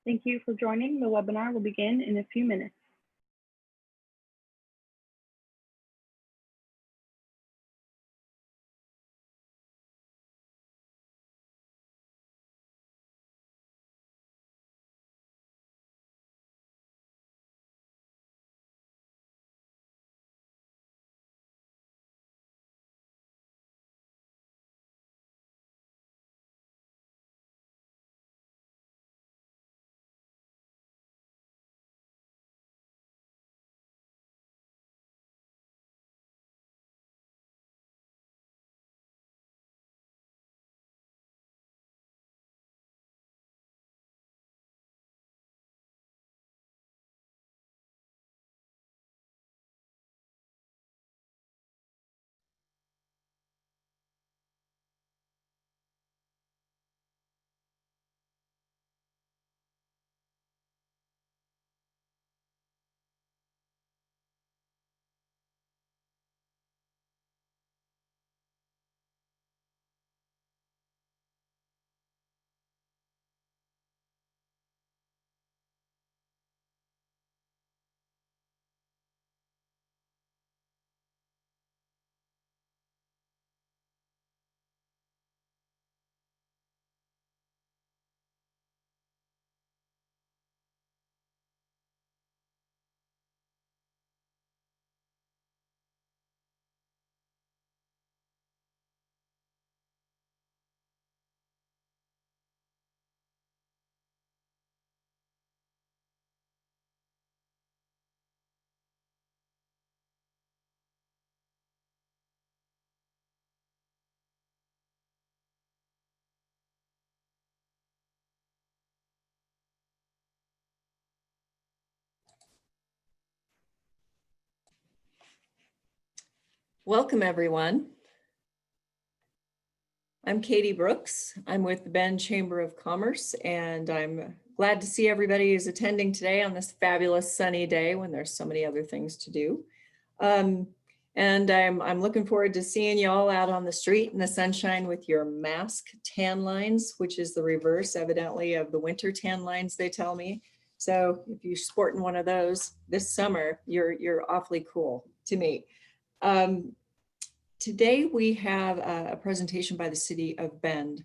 Thank you for joining. The webinar will begin in a few minutes. Welcome, everyone. I'm Katie Brooks. I'm with the Bend Chamber of Commerce, and I'm glad to see everybody who's attending today on this fabulous sunny day when there's so many other things to do. And I'm looking forward to seeing you all out on the street in the sunshine with your mask tan lines, which is the reverse, evidently, of the winter tan lines, they tell me. So if you're sporting one of those this summer, you're awfully cool to me. Today we have a presentation by the City of Bend.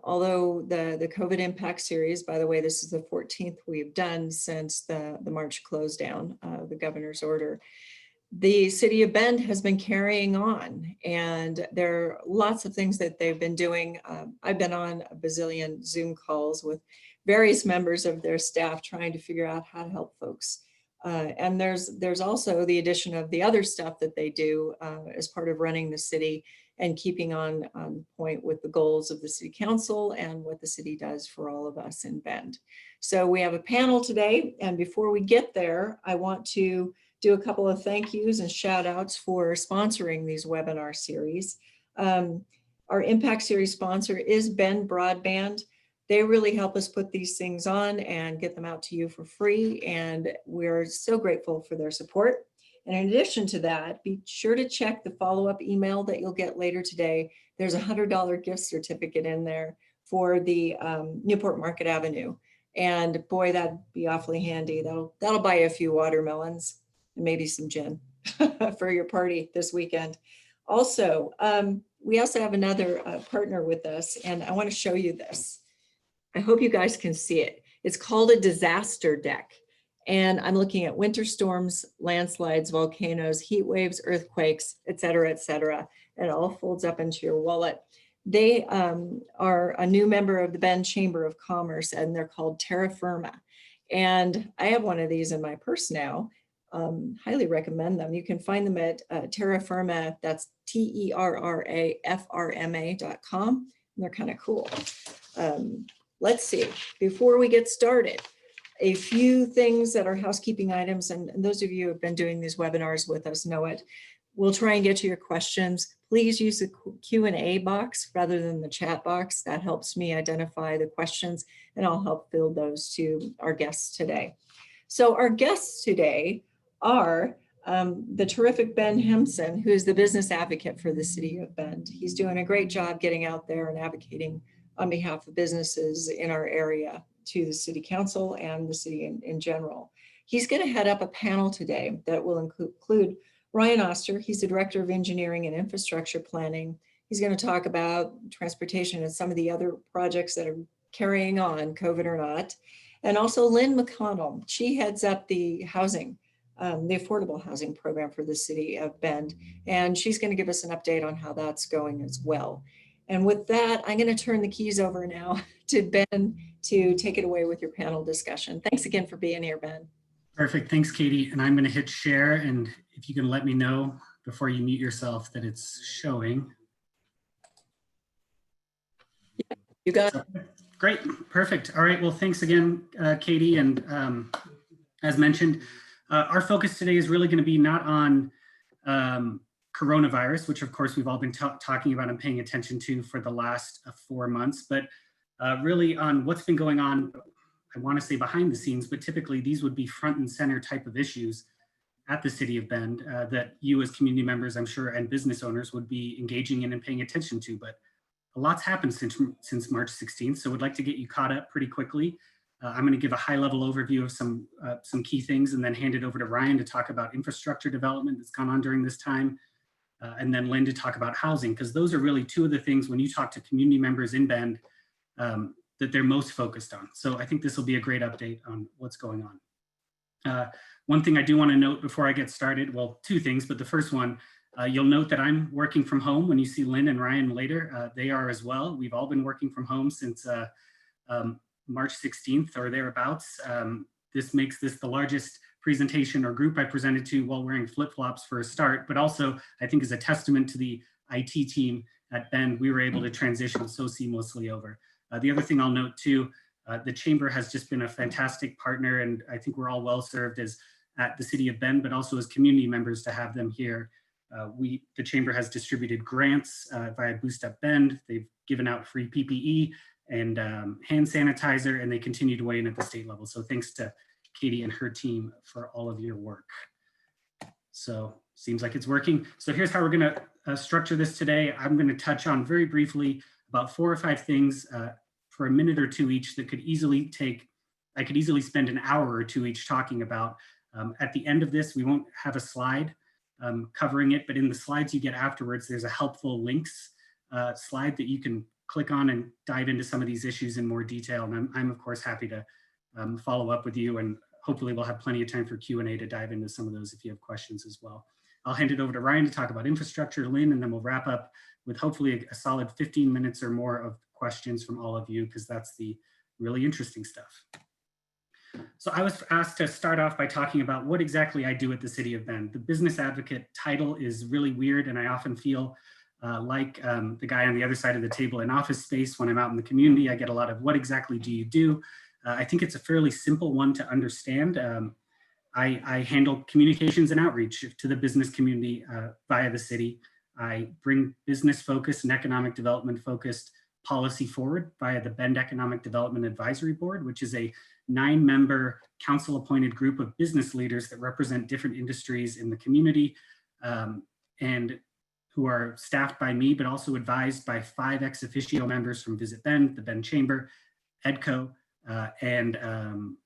Although the COVID impact series, by the way, this is the 14th we've done since the March close down, the governor's order. The City of Bend has been carrying on, and there are lots of things that they've been doing. I've been on a bazillion Zoom calls with various members of their staff trying to figure out how to help folks. And there's also the addition of the other stuff that they do as part of running the city and keeping on point with the goals of the city council and what the city does for all of us in Bend. So we have a panel today, and before we get there, I want to do a couple of thank yous and shout outs for sponsoring these webinar series. Our Impact Series sponsor is Bend Broadband. They really help us put these things on and get them out to you for free, and we're so grateful for their support. And in addition to that, be sure to check the follow-up email that you'll get later today. There's a $100 gift certificate in there for the Newport Market Avenue. And boy, that'd be awfully handy. That'll buy you a few watermelons and maybe some gin for your party this weekend. Also, we also have another partner with us, and I want to show you this. I hope you guys can see it. It's called a disaster deck. And I'm looking at winter storms, landslides, volcanoes, heat waves, earthquakes, et cetera, et cetera. It all folds up into your wallet. They are a new member of the Bend Chamber of Commerce, and they're called Terra Firma. And I have one of these in my purse now. Highly recommend them. You can find them at Terra Firma, that's TERRAFRMA.com. And they're kind of cool. Let's see, before we get started, a few things that are housekeeping items, and those of you who have been doing these webinars with us know it. We'll try and get to your questions. Please use the Q&A box rather than the chat box. That helps me identify the questions, and I'll help field those to our guests today. So our guests today are the terrific Ben Hemsen, who is the business advocate for the City of Bend. He's doing a great job getting out there and advocating on behalf of businesses in our area to the city council and the city in general. He's going to head up a panel today that will include Ryan Oster. He's the Director of Engineering and Infrastructure Planning. He's going to talk about transportation and some of the other projects that are carrying on, COVID or not. And also Lynn McConnell. She heads up the housing, the affordable housing program for the city of Bend. And she's going to give us an update on how that's going as well. And with that, I'm going to turn the keys over now to Ben to take it away with your panel discussion. Thanks again for being here, Ben. Perfect. Thanks, Katie. And I'm going to hit share. And if you can let me know before you mute yourself that it's showing. Yeah, you got it. Great. Perfect. All right. Well, thanks again, Katie. And as mentioned, our focus today is really going to be not on coronavirus, which of course we've all been talking about and paying attention to for the last 4 months, but really on what's been going on, I want to say behind the scenes, but typically these would be front and center type of issues at the city of Bend that you as community members, I'm sure, and business owners would be engaging in and paying attention to. But a lot's happened since March 16th, so we'd like to get you caught up pretty quickly. I'm going to give a high-level overview of some key things and then hand it over to Ryan to talk about infrastructure development that's gone on during this time, and then Lynn to talk about housing, because those are really two of the things when you talk to community members in Bend that they're most focused on. So I think this will be a great update on what's going on. One thing I do want to note before I get started, well, two things, but the first one, you'll note that I'm working from home. When you see Lynn and Ryan later, they are as well. We've all been working from home since March 16th or thereabouts. This makes this the largest presentation or group I presented to while wearing flip-flops for a start, but also I think is a testament to the IT team at Bend. We were able to transition so seamlessly over. The other thing I'll note too, the Chamber has just been a fantastic partner, and I think we're all well served as at the City of Bend, but also as community members to have them here. The Chamber has distributed grants via Boost Up Bend. They've given out free PPE and hand sanitizer, and they continue to weigh in at the state level. So thanks to Katie and her team for all of your work. So seems like it's working. So here's how we're gonna structure this today. I'm gonna touch on very briefly about 4 or 5 things for a minute or two each that could easily I could easily spend an hour or two each talking about. At the end of this, we won't have a slide covering it, but in the slides you get afterwards, there's a helpful links slide that you can click on and dive into some of these issues in more detail. And I'm of course happy to follow up with you, and hopefully we'll have plenty of time for Q&A to dive into some of those if you have questions as well. I'll hand it over to Ryan to talk about infrastructure, Lynn, and then we'll wrap up with hopefully a solid 15 minutes or more of questions from all of you, because that's the really interesting stuff. So I was asked to start off by talking about what exactly I do at the City of Bend. The business advocate title is really weird, and I often feel like the guy on the other side of the table in Office Space. When I'm out in the community, I get a lot of what exactly do you do? I think it's a fairly simple one to understand. I handle communications and outreach to the business community via the city. I bring business focused and economic development focused policy forward via the Bend Economic Development Advisory Board, which is a 9-member council appointed group of business leaders that represent different industries in the community and who are staffed by me, but also advised by 5 ex officio members from Visit Bend, the Bend Chamber, EDCO, and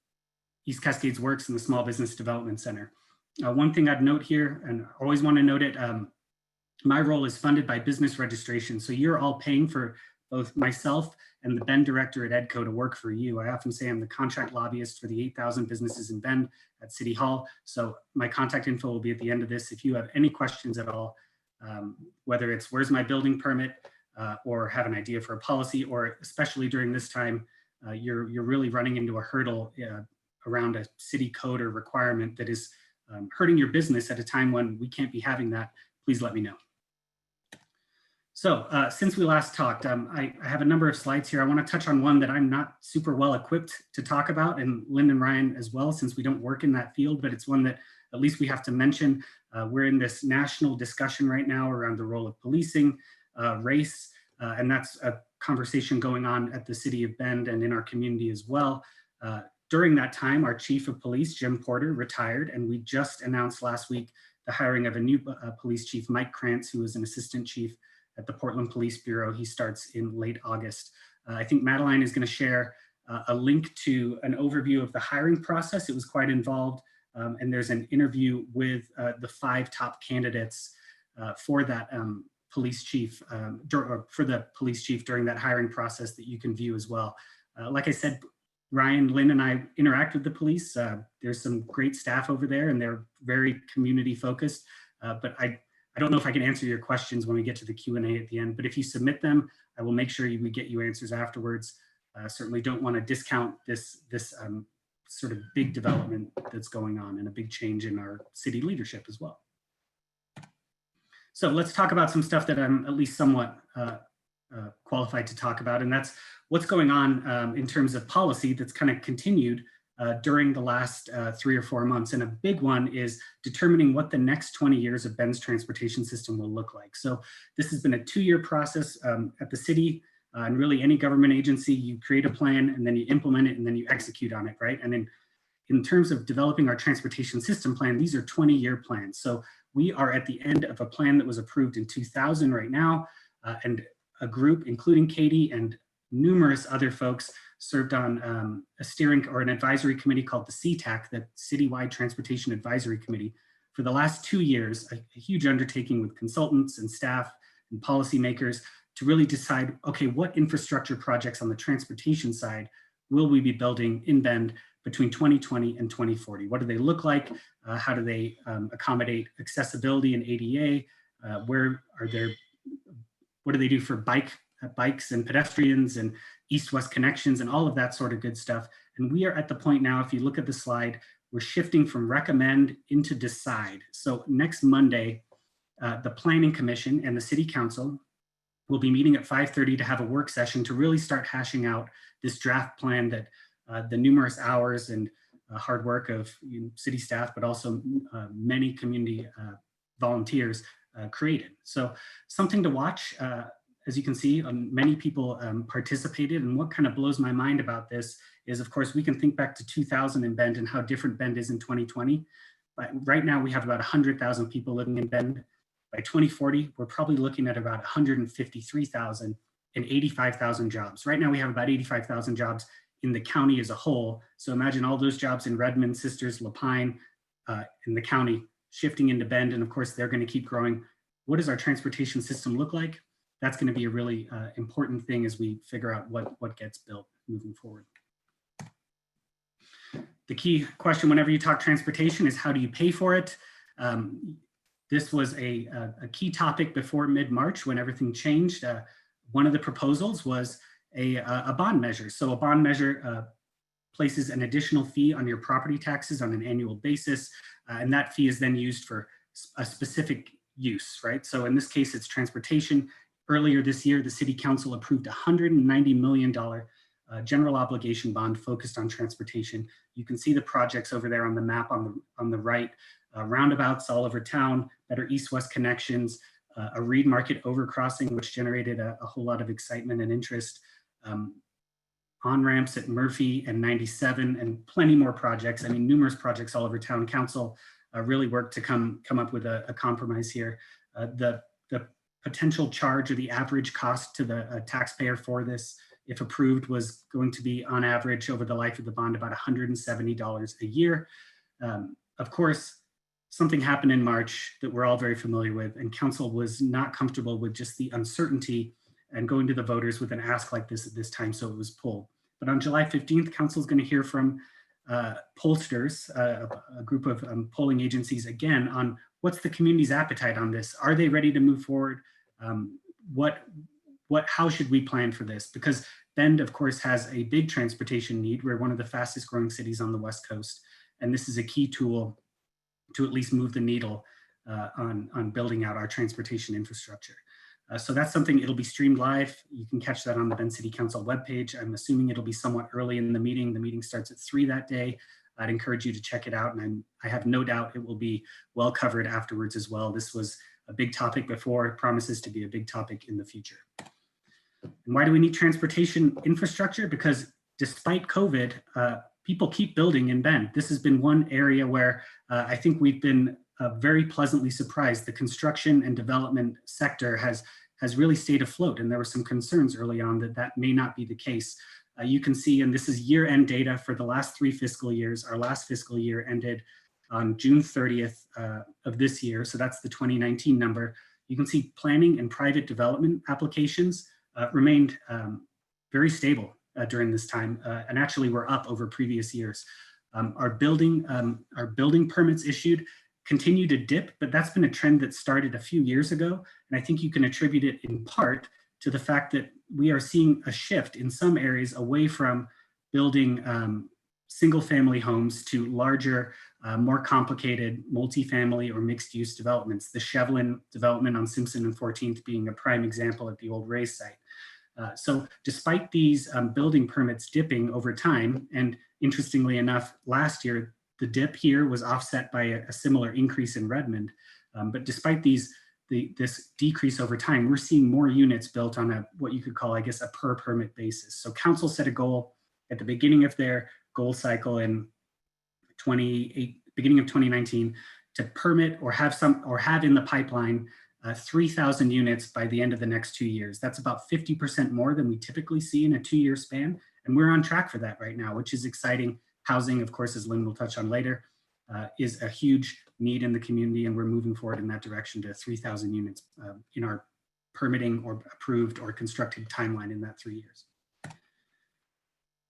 East Cascades Works and the Small Business Development Center. One thing I'd note here, and I always want to note it, my role is funded by business registration. So you're all paying for both myself and the Bend director at EDCO to work for you. I often say I'm the contract lobbyist for the 8,000 businesses in Bend at City Hall. So my contact info will be at the end of this. If you have any questions at all, whether it's where's my building permit or have an idea for a policy, or especially during this time, you're really running into a hurdle around a city code or requirement that is hurting your business at a time when we can't be having that, please let me know. So since we last talked, I have a number of slides here. I want to touch on one that I'm not super well equipped to talk about, and Lynn and Ryan as well, since we don't work in that field, but it's one that at least we have to mention. We're in this national discussion right now around the role of policing, race, and that's a conversation going on at the City of Bend and in our community as well. During that time, our chief of police, Jim Porter, retired, and we just announced last week the hiring of a new police chief, Mike Krantz, who is an assistant chief at the Portland Police Bureau. He starts in late August. I think Madeline is going to share a link to an overview of the hiring process. It was quite involved. And there's an interview with the 5 top candidates for that police chief, for the police chief during that hiring process that you can view as well. Like I said, Ryan, Lynn, and I interact with the police. There's some great staff over there, and they're very community focused. But I don't know if I can answer your questions when we get to the Q&A at the end, but if you submit them, I will make sure we get you answers afterwards. Certainly don't want to discount this sort of big development that's going on and a big change in our city leadership as well. So let's talk about some stuff that I'm at least somewhat qualified to talk about, and that's what's going on in terms of policy that's kind of continued during the last 3 or 4 months. And a big one is determining what the next 20 years of Bend's transportation system will look like. So this has been a 2-year process at the city and really any government agency. You create a plan and then you implement it and then you execute on it, right? And in terms of developing our transportation system plan, these are 20-year plans. So we are at the end of a plan that was approved in 2000 right now, and a group, including Katie and numerous other folks, served on a steering or an advisory committee called the CTAC, the Citywide Transportation Advisory Committee, for the last 2 years, a huge undertaking with consultants and staff and policymakers to really decide, okay, what infrastructure projects on the transportation side will we be building in Bend between 2020 and 2040? What do they look like? How do they accommodate accessibility and ADA? What do they do for bikes and pedestrians and east-west connections and all of that sort of good stuff? And we are at the point now, if you look at the slide, we're shifting from recommend into decide. So next Monday, the Planning Commission and the City Council will be meeting at 5:30 to have a work session to really start hashing out this draft plan that the numerous hours and hard work of city staff, but also many community volunteers created. So something to watch. As you can see, many people participated, and what kind of blows my mind about this is, of course, we can think back to 2000 in Bend and how different Bend is in 2020. But right now we have about 100,000 people living in Bend. By 2040, we're probably looking at about 153,000 and 85,000 jobs. Right now we have about 85,000 jobs in the county as a whole. So imagine all those jobs in Redmond, Sisters, Lapine, in the county shifting into Bend. And of course, they're going to keep growing. What does our transportation system look like? That's going to be a really important thing as we figure out what gets built moving forward. The key question whenever you talk transportation is, how do you pay for it? This was a key topic before mid-March when everything changed. One of the proposals was a bond measure. So a bond measure places an additional fee on your property taxes on an annual basis, and that fee is then used for a specific use, right? So in this case, it's transportation. Earlier this year, the City Council approved a $190 million general obligation bond focused on transportation. You can see the projects over there on the map on the right, roundabouts all over town, better east-west connections, a Reed Market overcrossing, which generated a whole lot of excitement and interest, on-ramps at Murphy and 97, and plenty more projects. I mean, numerous projects all over town. Council really worked to come up with a compromise here. The potential charge or the average cost to the taxpayer for this, if approved, was going to be on average over the life of the bond about $170 a year. Of course, something happened in March that we're all very familiar with, and council was not comfortable with just the uncertainty and going to the voters with an ask like this at this time, so it was pulled. But on July 15th, council is going to hear from pollsters, a group of polling agencies again, on what's the community's appetite on this. Are they ready to move forward? How should we plan for this? Because Bend, of course, has a big transportation need. We're one of the fastest growing cities on the West Coast, and this is a key tool to at least move the needle on building out our transportation infrastructure. So that's something, it'll be streamed live. You can catch that on the Bend City Council webpage. I'm assuming it'll be somewhat early in the meeting. The meeting starts at 3 that day. I'd encourage you to check it out, and I have no doubt it will be well covered afterwards as well. This was a big topic before, it promises to be a big topic in the future. And why do we need transportation infrastructure? Because despite COVID, people keep building in Bend. This has been one area where I think we've been very pleasantly surprised. The construction and development sector has really stayed afloat, and there were some concerns early on that may not be the case. You can see, and this is year-end data for the last 3 fiscal years. Our last fiscal year ended on June 30th of this year, so that's the 2019 number. You can see planning and private development applications remained very stable during this time, and actually were up over previous years. Our building permits issued continue to dip, but that's been a trend that started a few years ago, and I think you can attribute it in part to the fact that we are seeing a shift in some areas away from building single-family homes to larger, more complicated multifamily or mixed-use developments. The Shevlin development on Simpson and 14th being a prime example at the old Ray's site. So despite these building permits dipping over time, and interestingly enough, last year, the dip here was offset by a similar increase in Redmond. But despite this decrease over time, we're seeing more units built on what you could call, I guess, a per permit basis. So council set a goal at the beginning of their goal cycle in beginning of 2019 to permit or have in the pipeline 3,000 units by the end of the next 2 years. That's about 50% more than we typically see in a 2-year span. And we're on track for that right now, which is exciting. Housing, of course, as Lynn will touch on later, is a huge need in the community, and we're moving forward in that direction to 3,000 units in our permitting or approved or constructed timeline in that 3 years.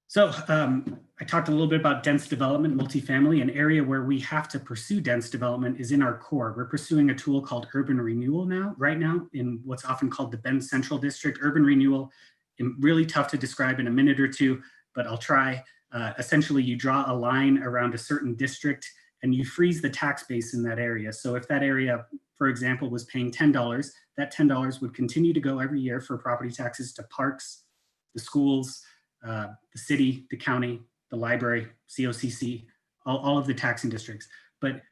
So I talked a little bit about dense development, multifamily. An area where we have to pursue dense development is in our core. We're pursuing a tool called Urban Renewal right now in what's often called the Bend Central District. Urban Renewal, really tough to describe in a minute or two, but I'll try. Essentially, you draw a line around a certain district and you freeze the tax base in that area. So if that area, for example, was paying $10, that $10 would continue to go every year for property taxes to parks, the schools, the city, the county, the library, COCC, all of the taxing districts. But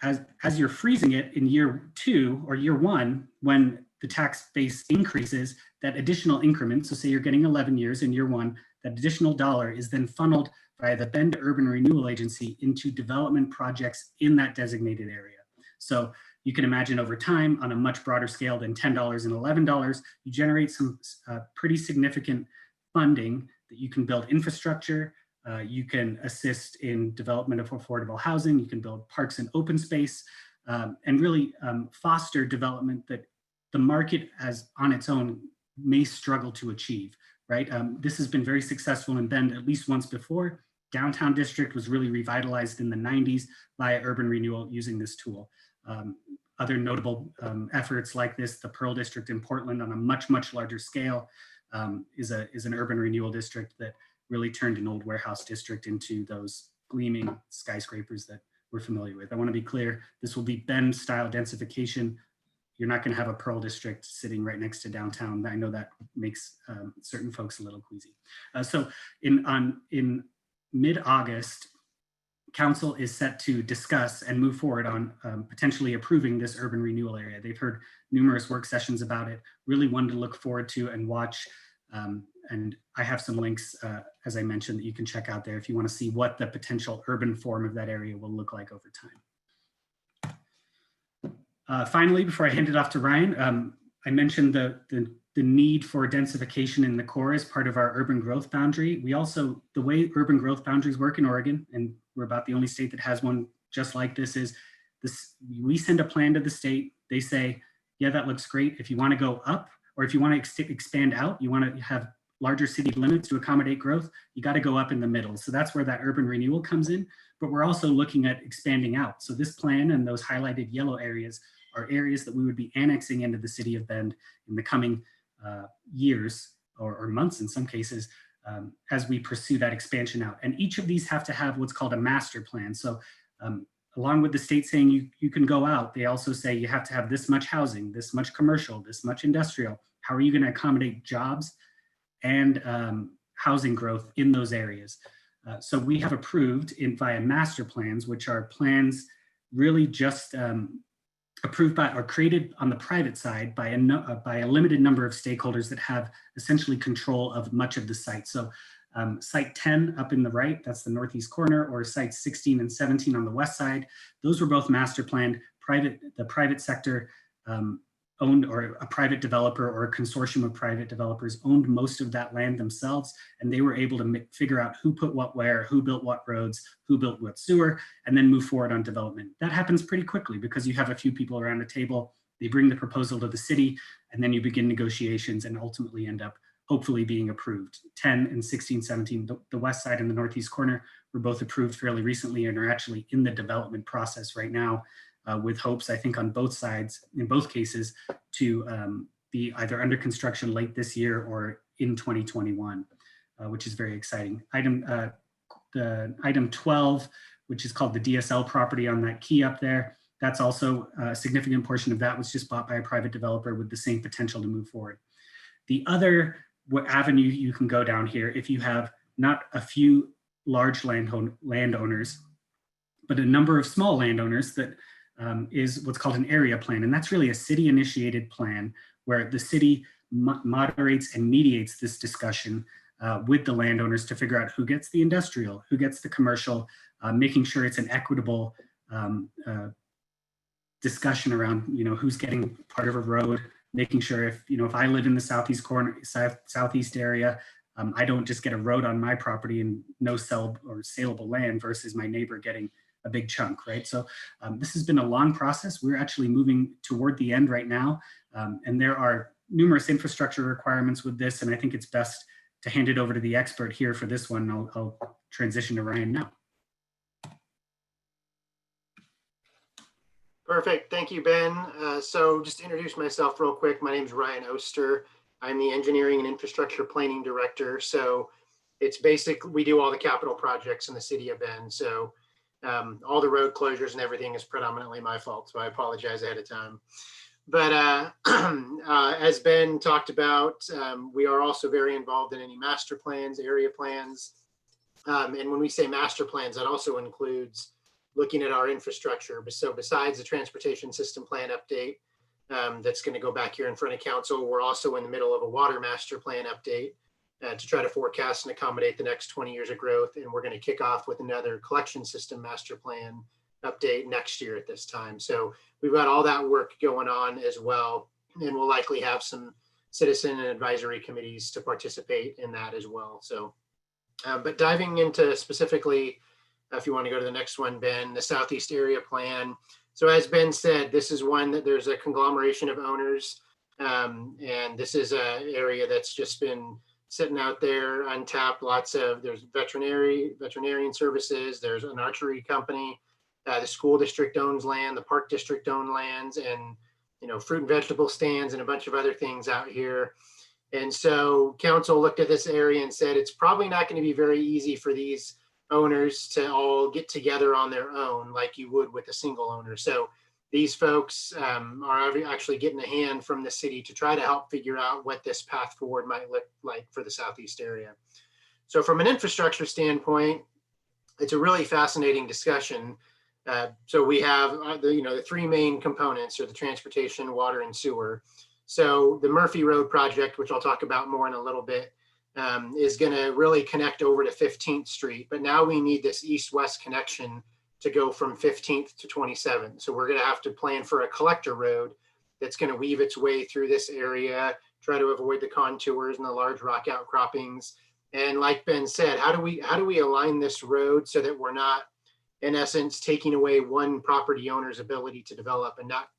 as you're freezing it in year 2 or year 1, when the tax base increases, that additional increment, so say you're getting 11 years in year 1, that additional dollar is then funneled via the Bend Urban Renewal Agency into development projects in that designated area. So you can imagine over time, on a much broader scale than $10 and $11, you generate some pretty significant funding that you can build infrastructure, you can assist in development of affordable housing, you can build parks and open space, and really foster development that the market as on its own may struggle to achieve, right? This has been very successful in Bend at least once before. Downtown district was really revitalized in the 90s via urban renewal using this tool. Other notable efforts like this, the Pearl District in Portland on a much, much larger scale is an urban renewal district that really turned an old warehouse district into those gleaming skyscrapers that we're familiar with. I want to be clear, this will be Bend style densification. You're not going to have a Pearl District sitting right next to downtown. I know that makes certain folks a little queasy. So in mid-August, Council is set to discuss and move forward on potentially approving this urban renewal area. They've heard numerous work sessions about it, really one to look forward to and watch. And I have some links, as I mentioned, that you can check out there if you want to see what the potential urban form of that area will look like over time. Finally, before I hand it off to Ryan, I mentioned the need for densification in the core as part of our urban growth boundary. We also, the way urban growth boundaries work in Oregon, and we're about the only state that has one just like this, is we send a plan to the state. They say, yeah, that looks great. If you want to go up, or if you want to expand out, you want to have larger city limits to accommodate growth, you got to go up in the middle. So that's where that urban renewal comes in. But we're also looking at expanding out. So this plan and those highlighted yellow areas are areas that we would be annexing into the city of Bend in the coming years or months in some cases, as we pursue that expansion out. And each of these have to have what's called a master plan. So along with the state saying you can go out, they also say you have to have this much housing, this much commercial, this much industrial. How are you going to accommodate jobs and housing growth in those areas? So we have approved via master plans, which are plans really just approved by or created on the private side by a limited number of stakeholders that have essentially control of much of the site. So site 10 up in the right, that's the northeast corner, or sites 16 and 17 on the west side. Those were both master planned. The private sector owned, or a private developer or a consortium of private developers owned most of that land themselves, and they were able to figure out who put what where, who built what roads, who built what sewer, and then move forward on development. That happens pretty quickly because you have a few people around the table, they bring the proposal to the city, and then you begin negotiations and ultimately end up hopefully being approved. 10 and 16, 17, the west side and the northeast corner were both approved fairly recently and are actually in the development process right now, with hopes, I think, on both sides, in both cases, to be either under construction late this year or in 2021, which is very exciting. Item 12, which is called the DSL property on that key up there, that's also a significant portion of that was just bought by a private developer with the same potential to move forward. The other avenue you can go down here, if you have not a few large landowners, but a number of small landowners, that is what's called an area plan. And that's really a city initiated plan where the city moderates and mediates this discussion with the landowners to figure out who gets the industrial, who gets the commercial, making sure it's an equitable discussion around, who's getting part of a road, making sure if I live in the southeast area, I don't just get a road on my property and no saleable land versus my neighbor getting a big chunk, right? So this has been a long process. We're actually moving toward the end right now. And there are numerous infrastructure requirements with this. And I think it's best to hand it over to the expert here for this one. I'll transition to Ryan now. Perfect. Thank you, Ben. So just to introduce myself real quick, my name is Ryan Oster. I'm the Engineering and Infrastructure Planning Director. So it's basically, we do all the capital projects in the city of Bend. So all the road closures and everything is predominantly my fault. So I apologize ahead of time. But as Ben talked about, we are also very involved in any master plans, area plans. And when we say master plans, that also includes looking at our infrastructure. So besides the transportation system plan update that's going to go back here in front of council, we're also in the middle of a water master plan update to try to forecast and accommodate the next 20 years of growth. And we're going to kick off with another collection system master plan update next year at this time. So we've got all that work going on as well. And we'll likely have some citizen and advisory committees to participate in that as well. So, but diving into specifically, if you want to go to the next one, Ben, the Southeast Area Plan. So as Ben said, this is one that there's a conglomeration of owners. And this is an area that's just been sitting out there untapped. There's veterinarian services, there's an archery company, the school district owns land, the park district owns lands, and fruit and vegetable stands and a bunch of other things out here. And so council looked at this area and said, it's probably not going to be very easy for these owners to all get together on their own like you would with a single owner. So these folks are actually getting a hand from the city to try to help figure out what this path forward might look like for the Southeast area. So from an infrastructure standpoint, it's a really fascinating discussion. So we have the three main components are the transportation, water, and sewer. So the Murphy Road project, which I'll talk about more in a little bit, is going to really connect over to 15th Street. But now we need this east-west connection to go from 15th to 27th. So we're going to have to plan for a collector road that's going to weave its way through this area, try to avoid the contours and the large rock outcroppings. And like Ben said, how do we align this road so that we're not, in essence, taking away one property owner's ability to develop and not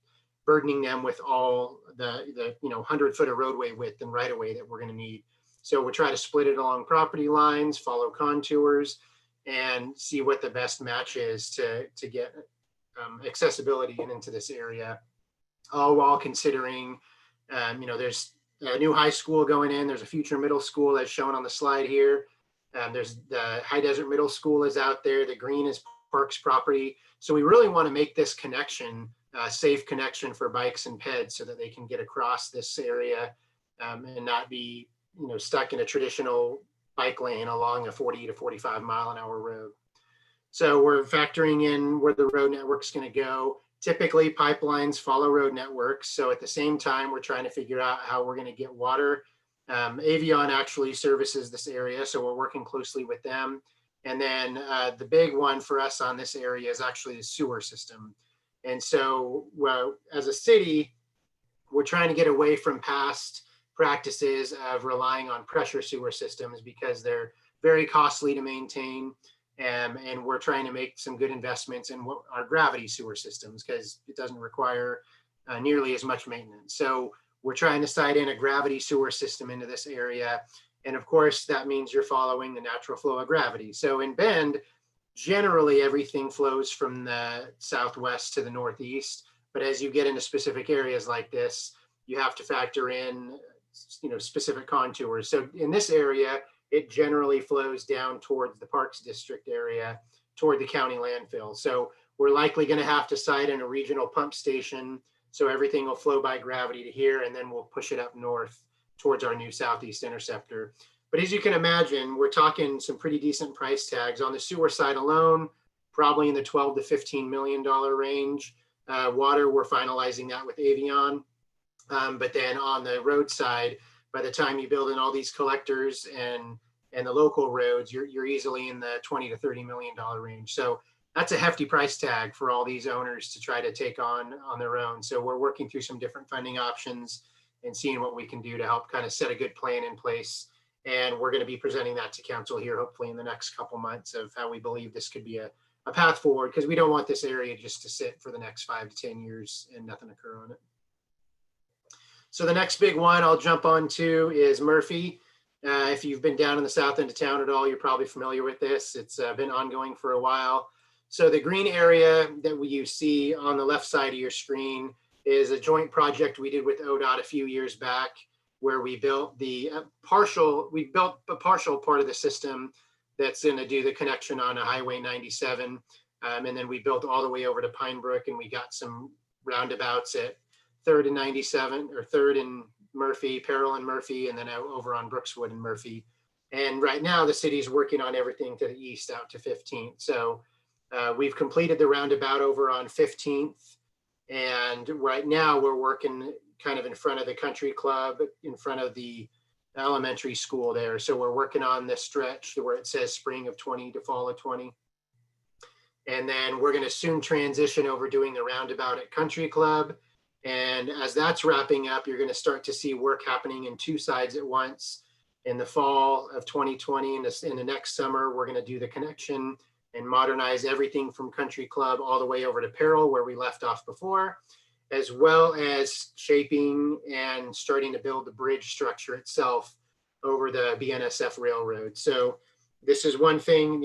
burdening them with all the 100-foot of roadway width and right of way that we're going to need. So we'll try to split it along property lines, follow contours, and see what the best match is to get accessibility into this area. All while considering, there's a new high school going in. There's a future middle school as shown on the slide here. There's the High Desert Middle School is out there. The green is Parks property. So we really want to make this connection a safe connection for bikes and peds so that they can get across this area and not be stuck in a traditional bike lane along a 40 to 45 mile an hour road. So we're factoring in where the road network's going to go. Typically pipelines follow road networks. So at the same time, we're trying to figure out how we're going to get water. Avion actually services this area, so we're working closely with them. And then the big one for us on this area is actually the sewer system. And so, well, as a city, we're trying to get away from past practices of relying on pressure sewer systems because they're very costly to maintain. And we're trying to make some good investments in what our gravity sewer systems because it doesn't require nearly as much maintenance. So we're trying to site in a gravity sewer system into this area. And of course, that means you're following the natural flow of gravity. So in Bend, generally everything flows from the southwest to the northeast. But as you get into specific areas like this, you have to factor in, specific contours. So in this area, it generally flows down towards the Parks District area, toward the county landfill. So we're likely going to have to site in a regional pump station. So everything will flow by gravity to here, and then we'll push it up north towards our new Southeast Interceptor. But as you can imagine, we're talking some pretty decent price tags. On the sewer side alone, probably in the $12 to $15 million range. Water, we're finalizing that with Avion. But then on the road side, by the time you build in all these collectors and the local roads, you're easily in the $20 to $30 million range. So that's a hefty price tag for all these owners to try to take on their own. So we're working through some different funding options and seeing what we can do to help kind of set a good plan in place. And we're going to be presenting that to council here, hopefully in the next couple months, of how we believe this could be a path forward, because we don't want this area just to sit for the next 5 to 10 years and nothing occur on it. So the next big one I'll jump on to is Murphy. If you've been down in the south end of town at all, you're probably familiar with this. It's been ongoing for a while. So the green area that you see on the left side of your screen is a joint project we did with ODOT a few years back, where we built a partial part of the system that's going to do the connection on a Highway 97. And then we built all the way over to Pine Brook, and we got some roundabouts at 3rd and 97, or 3rd and Murphy, Peril and Murphy, and then over on Brookswood and Murphy. And right now the city's working on everything to the east out to 15th. So we've completed the roundabout over on 15th. And right now we're working kind of in front of the country club, in front of the elementary school there. So we're working on this stretch where it says spring of 20 to fall of 20. And then we're going to soon transition over doing the roundabout at Country Club. And as that's wrapping up, you're going to start to see work happening in two sides at once. In the fall of 2020 and in the next summer, we're going to do the connection and modernize everything from Country Club all the way over to Peril, where we left off before, as well as shaping and starting to build the bridge structure itself over the BNSF railroad. So this is one thing,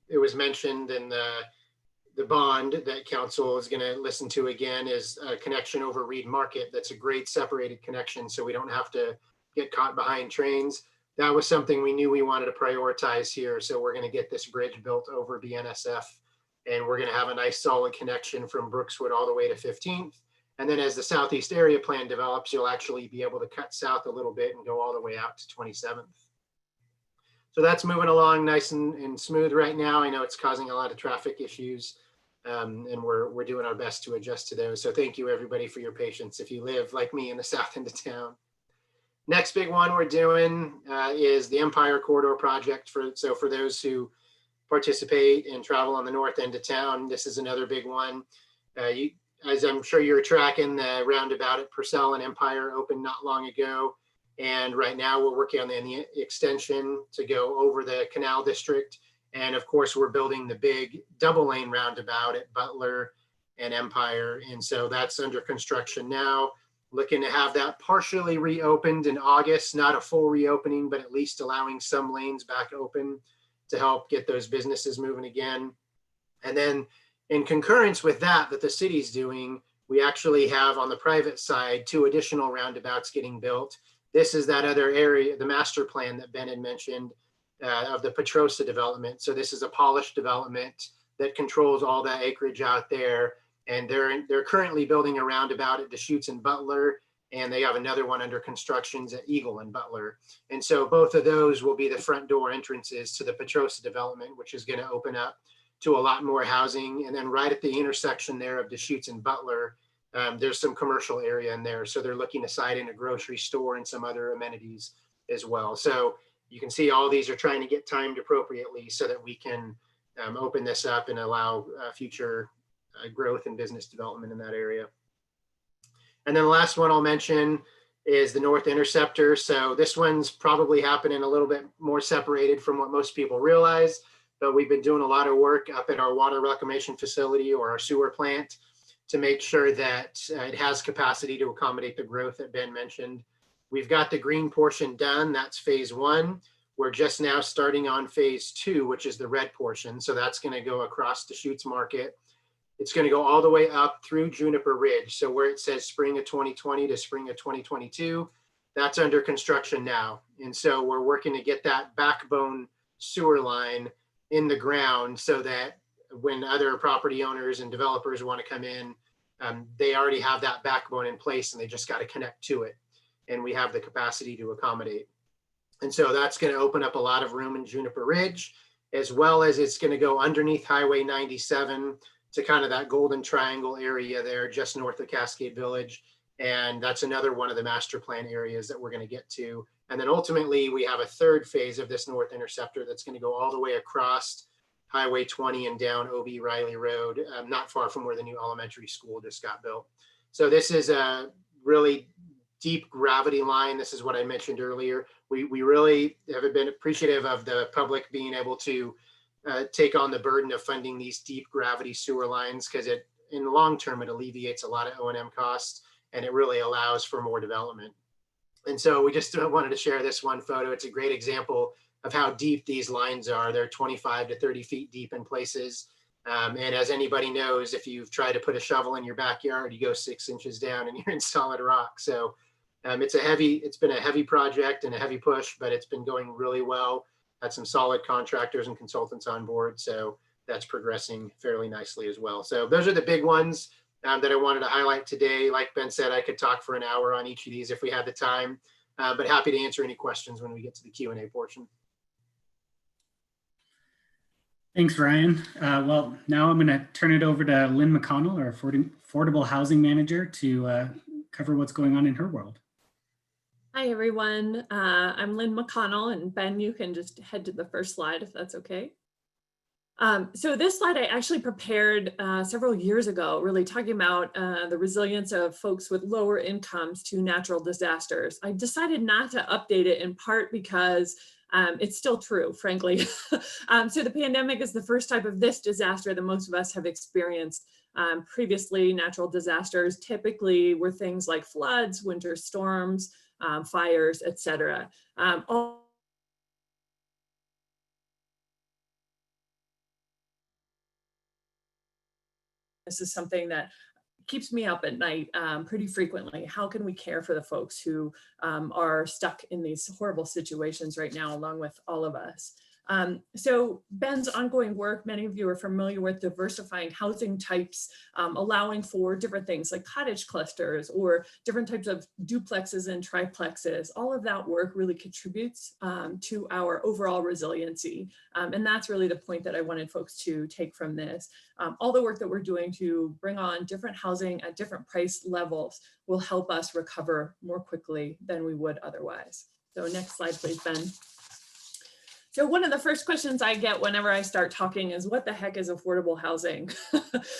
it was mentioned in the bond that council is going to listen to again, is a connection over Reed Market. That's a great separated connection, so we don't have to get caught behind trains. That was something we knew we wanted to prioritize here. So we're going to get this bridge built over BNSF, and we're going to have a nice solid connection from Brookswood all the way to 15th. And then as the Southeast area plan develops, you'll actually be able to cut south a little bit and go all the way out to 27th. So that's moving along nice and smooth right now. I know it's causing a lot of traffic issues, and we're doing our best to adjust to those. So thank you everybody for your patience if you live like me in the south end of town. Next big one we're doing is the Empire Corridor project. So for those who participate and travel on the north end of town, this is another big one. As I'm sure you're tracking, the roundabout at Purcell and Empire opened not long ago. And right now we're working on the extension to go over the Canal District. And of course, we're building the big double lane roundabout at Butler and Empire. And so that's under construction now. Looking to have that partially reopened in August, not a full reopening, but at least allowing some lanes back open to help get those businesses moving again. And then in concurrence with that the city's doing, we actually have on the private side 2 additional roundabouts getting built. This is that other area, the master plan that Ben had mentioned of the Petrosa development. So this is a polished development that controls all that acreage out there. And they're currently building a roundabout at Deschutes and Butler, and they have another one under constructions at Eagle and Butler. And so both of those will be the front door entrances to the Petrosa development, which is going to open up to a lot more housing. And then right at the intersection there of Deschutes and Butler, there's some commercial area in there. So they're looking to site in a grocery store and some other amenities as well. So you can see all these are trying to get timed appropriately so that we can open this up and allow future growth and business development in that area. And then the last one I'll mention is the North Interceptor. So this one's probably happening a little bit more separated from what most people realize, but we've been doing a lot of work up at our water reclamation facility or our sewer plant to make sure that it has capacity to accommodate the growth that Ben mentioned. We've got the green portion done. That's phase 1. We're just now starting on phase 2, which is the red portion. So that's going to go across the Chutes Market. It's going to go all the way up through Juniper Ridge. So where it says spring of 2020 to spring of 2022, that's under construction now. And so we're working to get that backbone sewer line in the ground so that when other property owners and developers want to come in, they already have that backbone in place and they just got to connect to it. And we have the capacity to accommodate. And so that's going to open up a lot of room in Juniper Ridge, as well as it's going to go underneath Highway 97 to kind of that Golden Triangle area there just north of Cascade Village. And that's another one of the master plan areas that we're going to get to. And then ultimately we have a third phase of this North Interceptor that's going to go all the way across Highway 20 and down O.B. Riley Road, not far from where the new elementary school just got built. So this is a really deep gravity line. This is what I mentioned earlier. We really have been appreciative of the public being able to take on the burden of funding these deep gravity sewer lines, because it, in the long term, it alleviates a lot of O&M costs and it really allows for more development. And so we just wanted to share this one photo. It's a great example of how deep these lines are. They're 25 to 30 feet deep in places. And as anybody knows, if you've tried to put a shovel in your backyard, you go 6 inches down and you're in solid rock. So it's been a heavy project and a heavy push, but it's been going really well. Had some solid contractors and consultants on board. So that's progressing fairly nicely as well. So those are the big ones that I wanted to highlight today. Like Ben said, I could talk for an hour on each of these if we had the time, but happy to answer any questions when we get to the Q&A portion. Thanks, Ryan. Well, now I'm going to turn it over to Lynn McConnell, our Affordable Housing Manager, to cover what's going on in her world. Hi, everyone. I'm Lynn McConnell, and Ben, you can just head to the first slide if that's okay. So this slide I actually prepared several years ago, really talking about the resilience of folks with lower incomes to natural disasters. I decided not to update it in part because it's still true, frankly. So the pandemic is the first type of this disaster that most of us have experienced. Previously, natural disasters typically were things like floods, winter storms, fires, etc. This is something that keeps me up at night pretty frequently. How can we care for the folks who are stuck in these horrible situations right now, along with all of us? So Ben's ongoing work, many of you are familiar with diversifying housing types, allowing for different things like cottage clusters or different types of duplexes and triplexes. All of that work really contributes to our overall resiliency. And that's really the point that I wanted folks to take from this. All the work that we're doing to bring on different housing at different price levels will help us recover more quickly than we would otherwise. So next slide, please, Ben. So one of the first questions I get whenever I start talking is, what the heck is affordable housing?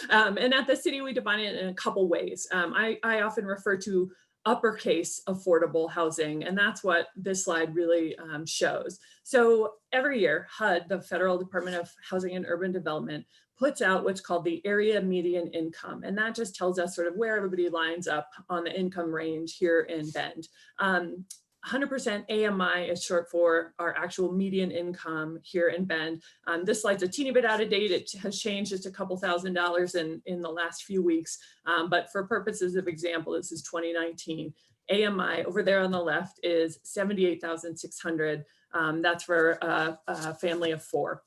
And at the city, we define it in a couple ways. I often refer to uppercase affordable housing, and that's what this slide really shows. So every year, HUD, the Federal Department of Housing and Urban Development, puts out what's called the area median income. And that just tells us sort of where everybody lines up on the income range here in Bend. 100% AMI is short for our actual median income here in Bend. This slide's a teeny bit out of date. It has changed just a couple $1,000s in the last few weeks. But for purposes of example, this is 2019. AMI over there on the left is 78,600. That's for a family of 4.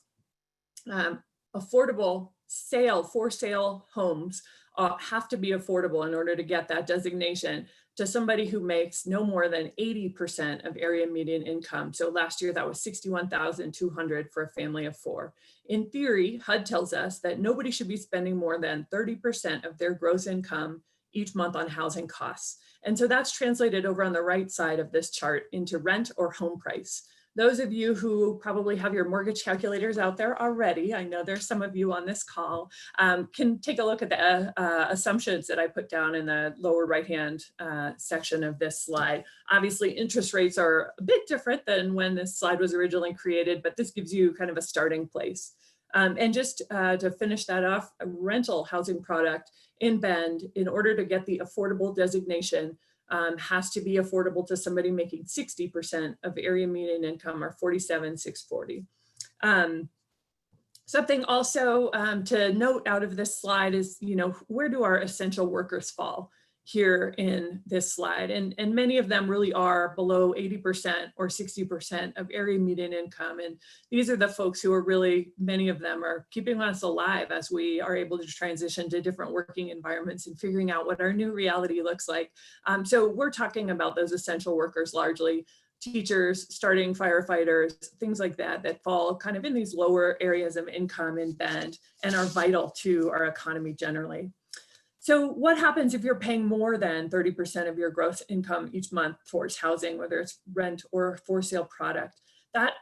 Affordable for sale homes have to be affordable in order to get that designation to somebody who makes no more than 80% of area median income. So last year that was 61,200 for a family of 4. In theory, HUD tells us that nobody should be spending more than 30% of their gross income each month on housing costs. And so that's translated over on the right side of this chart into rent or home price. Those of you who probably have your mortgage calculators out there already, I know there's some of you on this call, can take a look at the assumptions that I put down in the lower right-hand section of this slide. Obviously, interest rates are a bit different than when this slide was originally created, but this gives you kind of a starting place. And just to finish that off, a rental housing product in Bend, in order to get the affordable designation, has to be affordable to somebody making 60% of area median income, or 47,640. Something also to note out of this slide is, where do our essential workers fall here in this slide? And many of them really are below 80% or 60% of area median income. And these are the folks who are really, many of them are keeping us alive as we are able to transition to different working environments and figuring out what our new reality looks like. So we're talking about those essential workers, largely teachers, starting firefighters, things like that, that fall kind of in these lower areas of income in Bend and are vital to our economy generally. So what happens if you're paying more than 30% of your gross income each month towards housing, whether it's rent or for sale product? That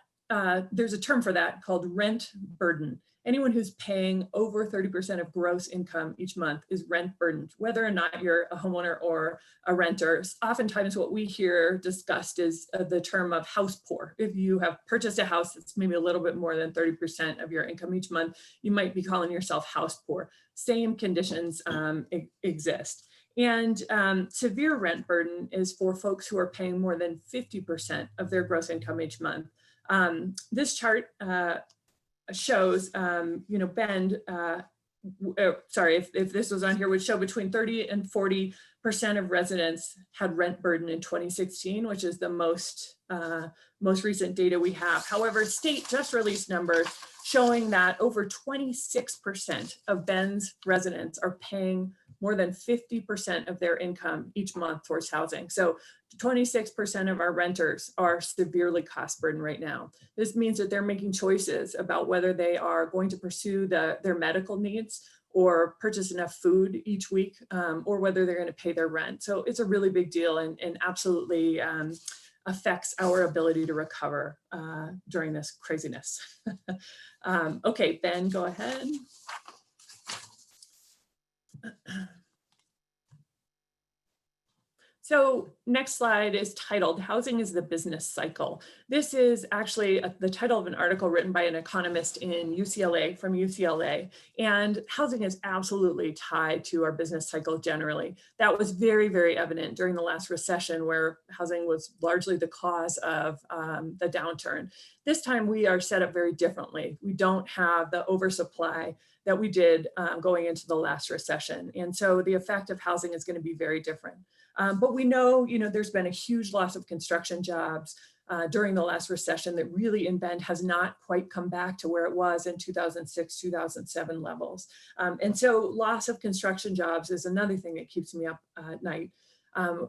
there's a term for that called rent burden. Anyone who's paying over 30% of gross income each month is rent burdened, whether or not you're a homeowner or a renter. Oftentimes what we hear discussed is the term of house poor. If you have purchased a house that's maybe a little bit more than 30% of your income each month, you might be calling yourself house poor. Same conditions exist. And severe rent burden is for folks who are paying more than 50% of their gross income each month. This chart shows, Bend, sorry, if this was on here, would show between 30 and 40% of residents had rent burden in 2016, which is the most recent data we have. However, state just released numbers showing that over 26% of Bend's residents are paying more than 50% of their income each month towards housing. So 26% of our renters are severely cost burdened right now. This means that they're making choices about whether they are going to pursue their medical needs or purchase enough food each week, or whether they're going to pay their rent. So it's a really big deal and absolutely affects our ability to recover during this craziness. Okay, Ben, go ahead. So next slide is titled Housing is the Business Cycle. This is actually the title of an article written by an economist in UCLA, from UCLA. And housing is absolutely tied to our business cycle generally. That was very, very evident during the last recession, where housing was largely the cause of the downturn. This time we are set up very differently. We don't have the oversupply that we did going into the last recession. And so the effect of housing is going to be very different. But we know, there's been a huge loss of construction jobs during the last recession that really in Bend has not quite come back to where it was in 2006, 2007 levels. And so loss of construction jobs is another thing that keeps me up at night.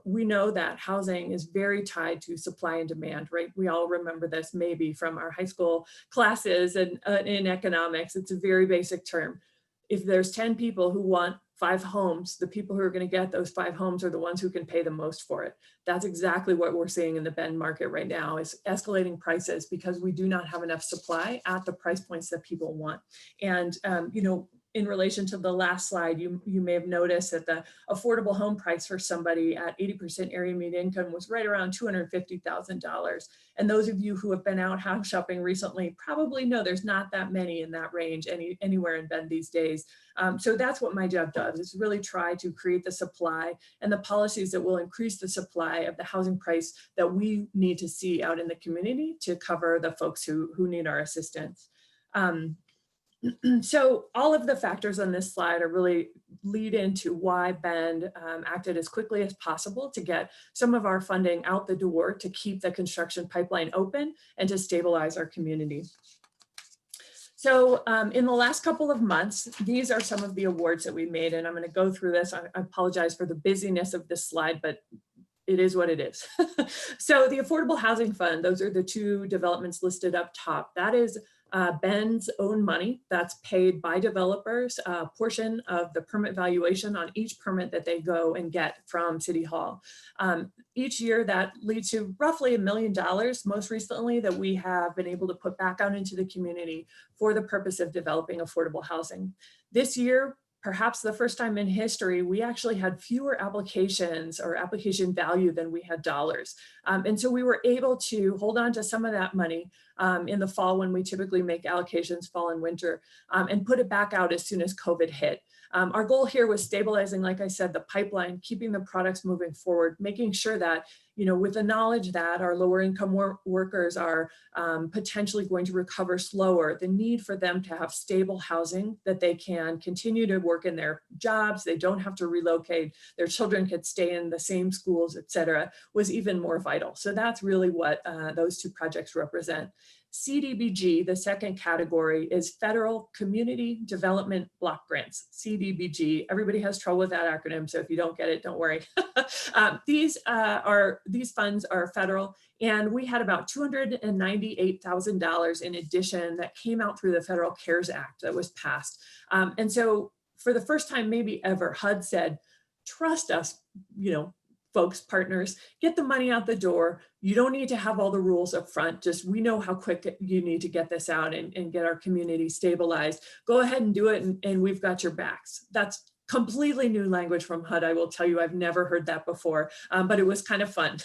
We know that housing is very tied to supply and demand, right? We all remember this maybe from our high school classes and in economics. It's a very basic term. If there's 10 people who want 5 homes, the people who are going to get those 5 homes are the ones who can pay the most for it. That's exactly what we're seeing in the Bend market right now, is escalating prices because we do not have enough supply at the price points that people want. And, in relation to the last slide, you may have noticed that the affordable home price for somebody at 80% area median income was right around $250,000. And those of you who have been out house shopping recently probably know there's not that many in that range anywhere in Bend these days. So that's what my job does, is really try to create the supply and the policies that will increase the supply of the housing price that we need to see out in the community to cover the folks who need our assistance. So all of the factors on this slide are really lead into why Bend acted as quickly as possible to get some of our funding out the door to keep the construction pipeline open and to stabilize our community. So in the last couple of months, these are some of the awards that we made, and I'm going to go through this. I apologize for the busyness of this slide, but it is what it is. So the Affordable Housing Fund, those are the two developments listed up top. That is Bend's own money that's paid by developers, a portion of the permit valuation on each permit that they go and get from City Hall. Each year that leads to roughly $1 million, most recently, that we have been able to put back out into the community for the purpose of developing affordable housing. This year, perhaps the first time in history, we actually had fewer applications or application value than we had dollars. And so we were able to hold on to some of that money in the fall when we typically make allocations fall and winter, and put it back out as soon as COVID hit. Our goal here was stabilizing, like I said, the pipeline, keeping the products moving forward, making sure that, with the knowledge that our lower income workers are potentially going to recover slower, the need for them to have stable housing that they can continue to work in their jobs, they don't have to relocate, their children could stay in the same schools, et cetera, was even more vital. So that's really what those two projects represent. CDBG, the second category, is Federal Community Development Block Grants, CDBG. Everybody has trouble with that acronym, so if you don't get it, don't worry. These funds are federal, and we had about $298,000 in addition that came out through the Federal CARES Act that was passed. And so for the first time maybe ever, HUD said, trust us, folks, partners, get the money out the door. You don't need to have all the rules up front. Just, we know how quick you need to get this out and get our community stabilized. Go ahead and do it, and we've got your backs. That's completely new language from HUD. I will tell you, I've never heard that before, but it was kind of fun.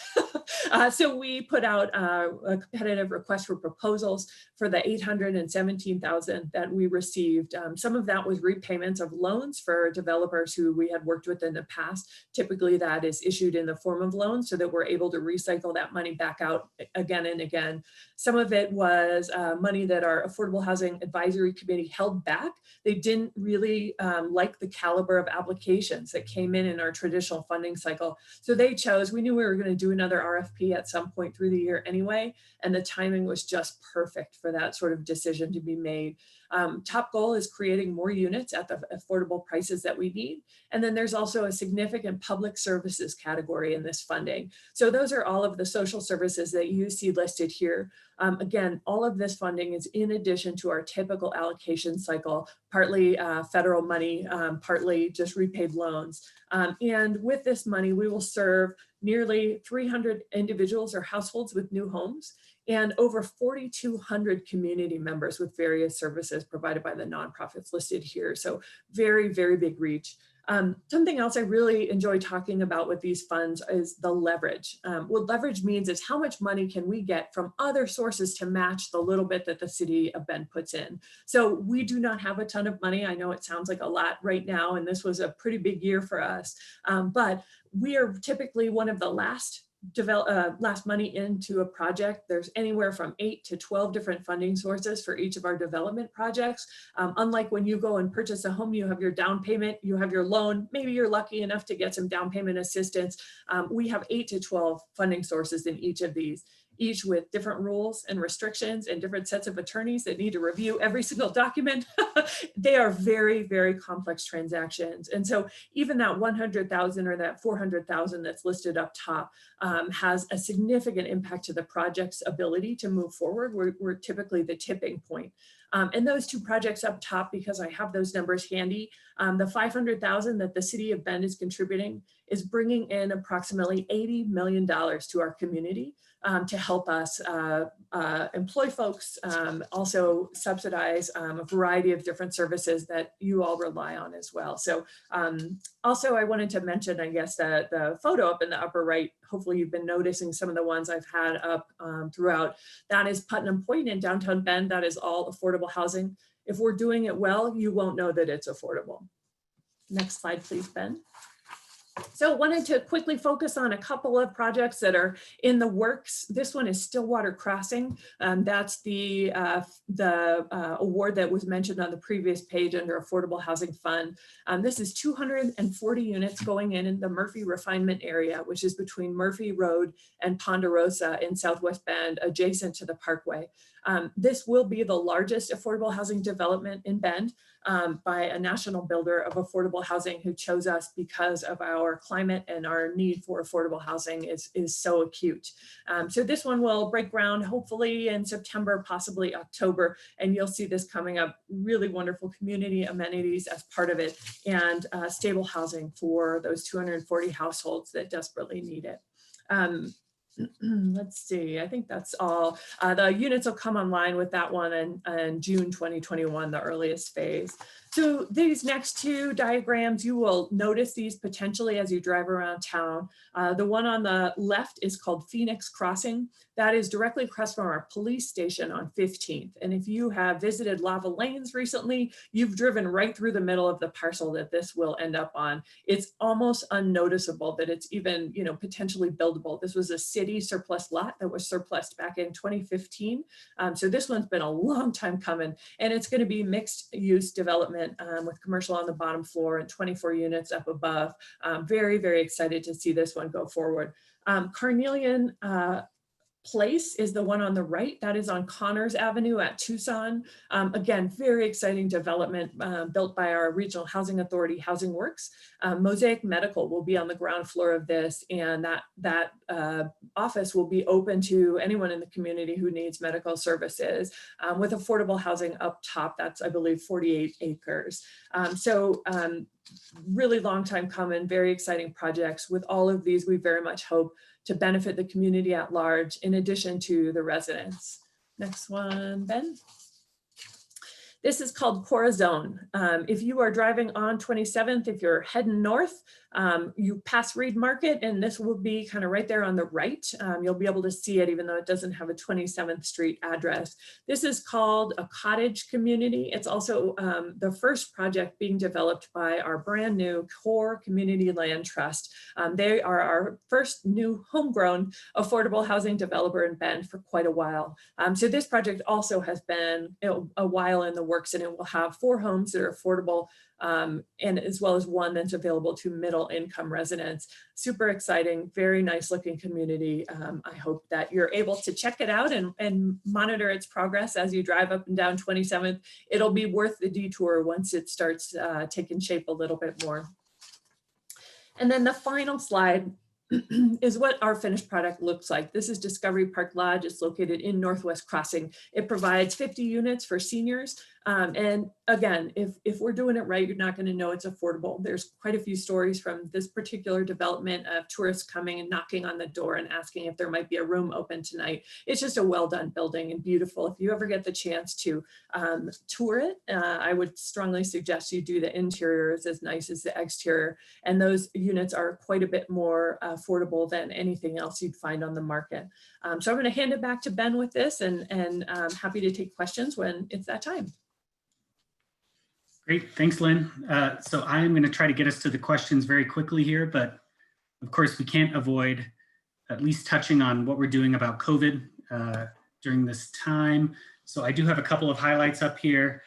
So we put out a competitive request for proposals for the $817,000 that we received. Some of that was repayments of loans for developers who we had worked with in the past. Typically that is issued in the form of loans so that we're able to recycle that money back out again and again. Some of it was money that our Affordable Housing Advisory Committee held back. They didn't really like the caliber of applications that came in our traditional funding cycle. So they chose, we knew we were going to do another RFP at some point through the year anyway, and the timing was just perfect for that sort of decision to be made. Top goal is creating more units at the affordable prices that we need. And then there's also a significant public services category in this funding. So those are all of the social services that you see listed here. Again, all of this funding is in addition to our typical allocation cycle, partly federal money, partly just repaid loans. And with this money, we will serve nearly 300 individuals or households with new homes and over 4,200 community members with various services provided by the nonprofits listed here. So very, very big reach. Something else I really enjoy talking about with these funds is the leverage. What leverage means is how much money can we get from other sources to match the little bit that the city of Bend puts in. So we do not have a ton of money. I know it sounds like a lot right now, and this was a pretty big year for us, but we are typically one of the last money into a project. There's anywhere from 8 to 12 different funding sources for each of our development projects. Unlike when you go and purchase a home, you have your down payment, you have your loan, maybe you're lucky enough to get some down payment assistance. We have 8 to 12 funding sources in each of these, each with different rules and restrictions and different sets of attorneys that need to review every single document. They are very, very complex transactions. And so even that 100,000 or that 400,000 that's listed up top has a significant impact to the project's ability to move forward. We're typically the tipping point. And those two projects up top, because I have those numbers handy, the 500,000 that the city of Bend is contributing is bringing in approximately $80 million to our community to help us employ folks, also subsidize a variety of different services that you all rely on as well. So also I wanted to mention, I guess, the photo up in the upper right, hopefully you've been noticing some of the ones I've had up throughout. That is Putnam Point in downtown Bend. That is all affordable housing. If we're doing it well, you won't know that it's affordable. Next slide, please, Ben. So wanted to quickly focus on a couple of projects that are in the works. This one is Stillwater Crossing. That's the award that was mentioned on the previous page under Affordable Housing Fund. This is 240 units going in the Murphy refinement area, which is between Murphy Road and Ponderosa in Southwest Bend, adjacent to the Parkway. This will be the largest affordable housing development in Bend by a national builder of affordable housing who chose us because of our our climate and our need for affordable housing is so acute. So this one will break ground hopefully in September, possibly October, and you'll see this coming up. Really wonderful community amenities as part of it, and stable housing for those 240 households that desperately need it. Let's see, I think that's all. The units will come online with that one in June 2021, the earliest phase. So these next two diagrams, you will notice these potentially as you drive around town. The one on the left is called Phoenix Crossing. That is directly across from our police station on 15th. And if you have visited Lava Lanes recently, you've driven right through the middle of the parcel that this will end up on. It's almost unnoticeable that it's even, you know, potentially buildable. This was a city surplus lot that was surplused back in 2015. So this one's been a long time coming, and it's going to be mixed use development with commercial on the bottom floor and 24 units up above. Very, very excited to see this one go forward. Carnelian Place is the one on the right. That is on Connors Avenue at Tucson. Again, very exciting development built by our Regional Housing Authority, Housing Works. Mosaic Medical will be on the ground floor of this, and that office will be open to anyone in the community who needs medical services with affordable housing up top. That's, I believe, 48 acres. Really long time coming, very exciting projects. With all of these, we very much hope to benefit the community at large, in addition to the residents. Next one, Ben. This is called Corazon. If you are driving on 27th, if you're heading north, you pass Reed Market, and this will be kind of right there on the right. You'll be able to see it even though it doesn't have a 27th Street address. This is called a cottage community. It's also the first project being developed by our brand new Core Community Land Trust. They are our first new homegrown affordable housing developer in Bend for quite a while. So this project also has been a while in the works, and it will have 4 homes that are affordable, and as well as one that's available to middle income residents. Super exciting, very nice looking community. I hope that you're able to check it out and monitor its progress as you drive up and down 27th. It'll be worth the detour once it starts taking shape a little bit more. And then the final slide is what our finished product looks like. This is Discovery Park Lodge. It's located in Northwest Crossing. It provides 50 units for seniors. And again, if we're doing it right, you're not going to know it's affordable. There's quite a few stories from this particular development of tourists coming and knocking on the door and asking if there might be a room open tonight. It's just a well-done building and beautiful. If you ever get the chance to tour it, I would strongly suggest you do. The interior is as nice as the exterior, and those units are quite a bit more affordable than anything else you'd find on the market. So I'm going to hand it back to Ben with this, and I'm happy to take questions when it's that time. Great, thanks, Lynn. So I am going to try to get us to the questions very quickly here, but of course we can't avoid at least touching on what we're doing about COVID during this time. So I do have a couple of highlights up here.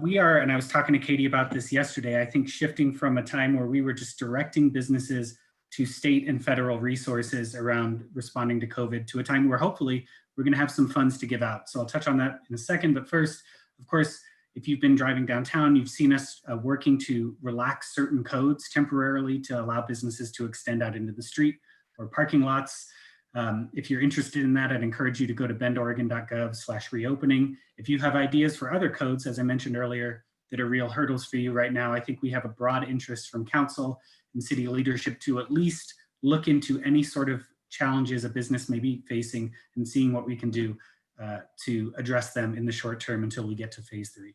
We are, and I was talking to Katie about this yesterday, I think shifting from a time where we were just directing businesses to state and federal resources around responding to COVID to a time where hopefully we're going to have some funds to give out. So I'll touch on that in a second, but first, of course, if you've been driving downtown, you've seen us working to relax certain codes temporarily to allow businesses to extend out into the street or parking lots. If you're interested in that, I'd encourage you to go to bendoregon.gov/reopening. If you have ideas for other codes, as I mentioned earlier, that are real hurdles for you right now, I think we have a broad interest from council and city leadership to at least look into any sort of challenges a business may be facing and seeing what we can do to address them in the short term until we get to phase 3.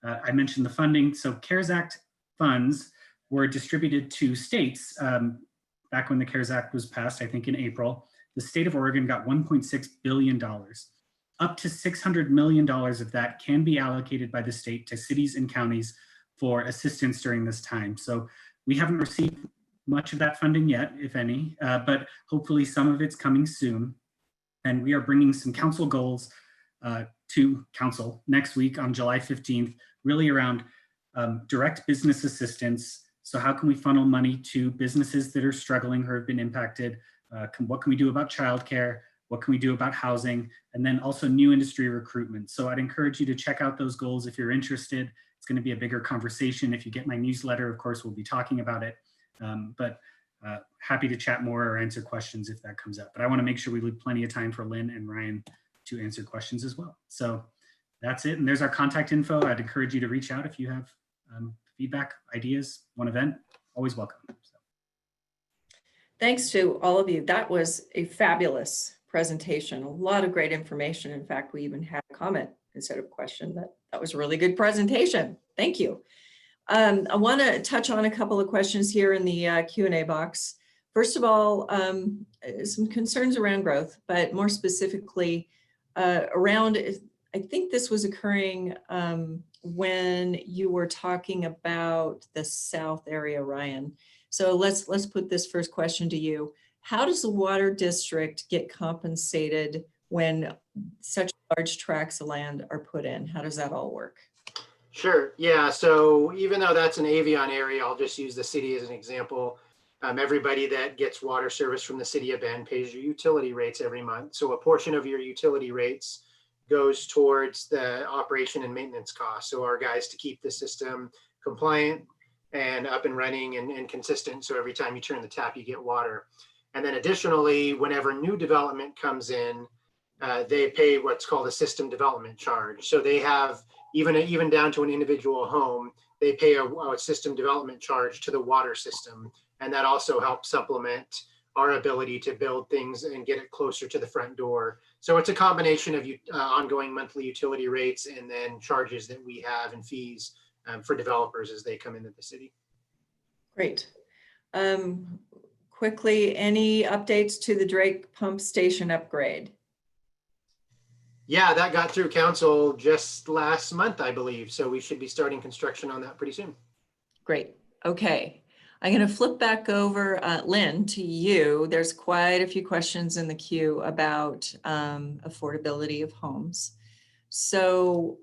I mentioned the funding. So CARES Act funds were distributed to states back when the CARES Act was passed, I think in April. The state of Oregon got $1.6 billion. Up to $600 million of that can be allocated by the state to cities and counties for assistance during this time. So we haven't received much of that funding yet, if any, but hopefully some of it's coming soon. And we are bringing some council goals to council next week on July 15th, really around direct business assistance. So how can we funnel money to businesses that are struggling or have been impacted? What can we do about childcare? What can we do about housing? And then also new industry recruitment. So I'd encourage you to check out those goals if you're interested. It's going to be a bigger conversation. If you get my newsletter, of course, we'll be talking about it. But happy to chat more or answer questions if that comes up. But I want to make sure we leave plenty of time for Lynn and Ryan to answer questions as well. So that's it. And there's our contact info. I'd encourage you to reach out if you have feedback, ideas, one event, always welcome. So. Thanks to all of you. That was a fabulous presentation. A lot of great information. In fact, we even had a comment instead of a question. That was a really good presentation. Thank you. I want to touch on a couple of questions here in the Q&A box. First of all, some concerns around growth, but more specifically around, I think this was occurring when you were talking about the South area, Ryan. So let's put this first question to you. How does the water district get compensated when such large tracts of land are put in? How does that all work? Sure. Yeah. So even though that's an Avion area, I'll just use the city as an example. Everybody that gets water service from the city of Bend pays your utility rates every month. So a portion of your utility rates goes towards the operation and maintenance costs. So our guys to keep the system compliant and up and running and consistent. So every time you turn the tap, you get water. And then additionally, whenever new development comes in, they pay what's called a system development charge. So they have, even down to an individual home, they pay a system development charge to the water system. And that also helps supplement our ability to build things and get it closer to the front door. So it's a combination of ongoing monthly utility rates and then charges that we have and fees for developers as they come into the city. Great. Quickly, any updates to the Drake pump station upgrade? Yeah, that got through council just last month, I believe. So we should be starting construction on that pretty soon. Great. Okay. I'm going to flip back over, Lynn, to you. There's quite a few questions in the queue about affordability of homes. So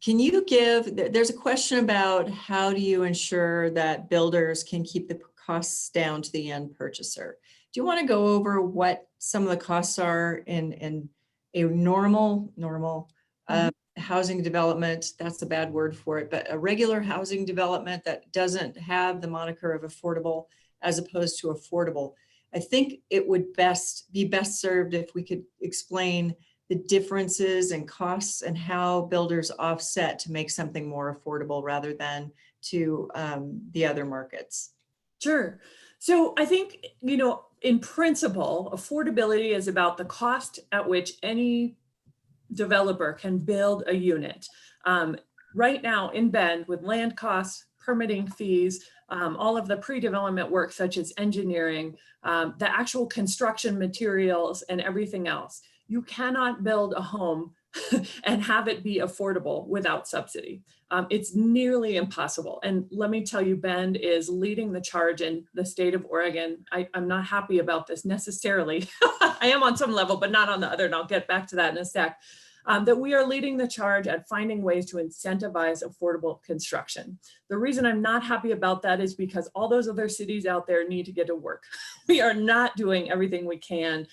can you there's a question about how do you ensure that builders can keep the costs down to the end purchaser? Do you want to go over what some of the costs are in a normal housing development? That's a bad word for it, but a regular housing development that doesn't have the moniker of affordable as opposed to affordable. I think it would be best served if we could explain the differences in costs and how builders offset to make something more affordable rather than to the other markets. Sure. So I think, in principle, affordability is about the cost at which any developer can build a unit. Right now in Bend, with land costs, permitting fees, all of the pre-development work such as engineering, the actual construction materials and everything else, you cannot build a home and have it be affordable without subsidy. It's nearly impossible. And let me tell you, Bend is leading the charge in the state of Oregon. I'm not happy about this necessarily. I am on some level, but not on the other. And I'll get back to that in a sec. That we are leading the charge at finding ways to incentivize affordable construction. The reason I'm not happy about that is because all those other cities out there need to get to work. We are not doing everything we can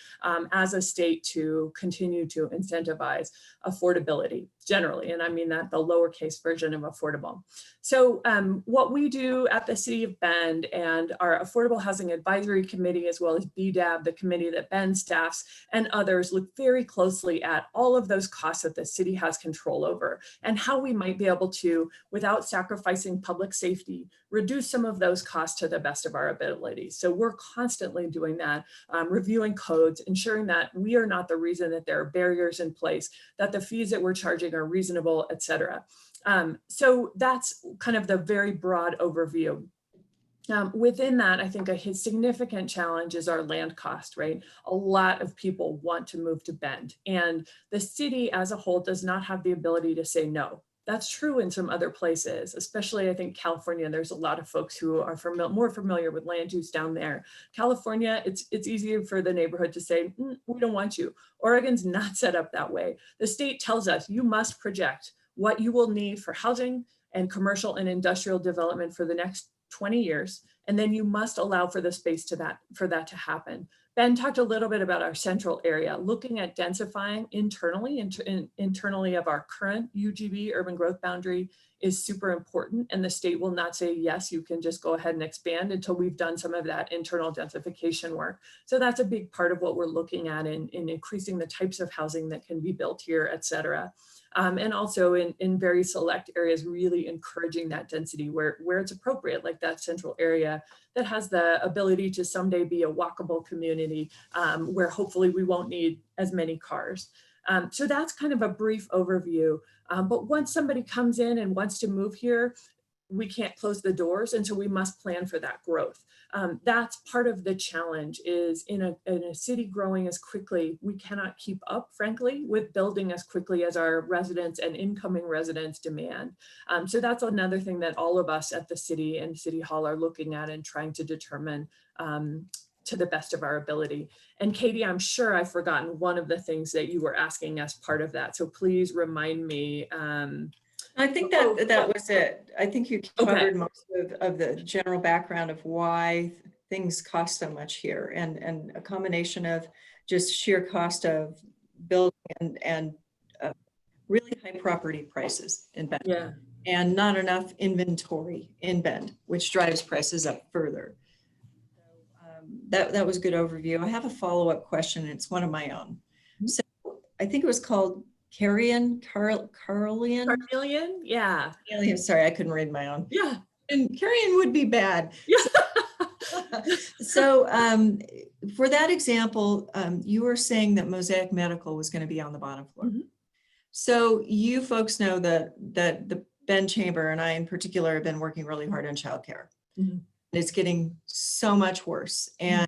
as a state to continue to incentivize affordability generally. And I mean that the lowercase version of affordable. So what we do at the City of Bend and our Affordable Housing Advisory Committee, as well as BDAB, the committee that Bend staffs, and others, look very closely at all of those costs that the city has control over and how we might be able to, without sacrificing public safety, reduce some of those costs to the best of our abilities. So we're constantly doing that, reviewing codes, ensuring that we are not the reason that there are barriers in place, that the fees that we're charging are reasonable, et cetera. So that's kind of the very broad overview. Within that, I think a significant challenge is our land cost, right? A lot of people want to move to Bend, and the city as a whole does not have the ability to say no. That's true in some other places, especially I think California. There's a lot of folks who are more familiar with land use down there. California, it's easier for the neighborhood to say, we don't want you. Oregon's not set up that way. The state tells us you must project what you will need for housing and commercial and industrial development for the next 20 years. And then you must allow for the space for that to happen. Ben talked a little bit about our central area, looking at densifying internally, internally of our current UGB, urban growth boundary, is super important. And the state will not say, yes, you can just go ahead and expand until we've done some of that internal densification work. So that's a big part of what we're looking at in increasing the types of housing that can be built here, et cetera. And also in very select areas, really encouraging that density where it's appropriate, like that central area that has the ability to someday be a walkable community where hopefully we won't need as many cars. So that's kind of a brief overview. But once somebody comes in and wants to move here, we can't close the doors. And so we must plan for that growth. That's part of the challenge is in a city growing as quickly, we cannot keep up, frankly, with building as quickly as our residents and incoming residents demand. So that's another thing that all of us at the city and City Hall are looking at and trying to determine to the best of our ability. And Katie, I'm sure I've forgotten one of the things that you were asking as part of that. So please remind me. I think that was it. I think you covered most of the general background of why things cost so much here, and a combination of just sheer cost of building and really high property prices in Bend, Yeah. and not enough inventory in Bend, which drives prices up further. That was a good overview. I have a follow-up question. It's one of my own. So I think it was called Carleon. Yeah. Sorry, I couldn't read my own. Yeah. And Carleon would be bad. Yeah. So for that example, you were saying that Mosaic Medical was going to be on the bottom floor. Mm-hmm. So you folks know that the Bend Chamber and I in particular have been working really hard on childcare. Mm-hmm. It's getting so much worse. And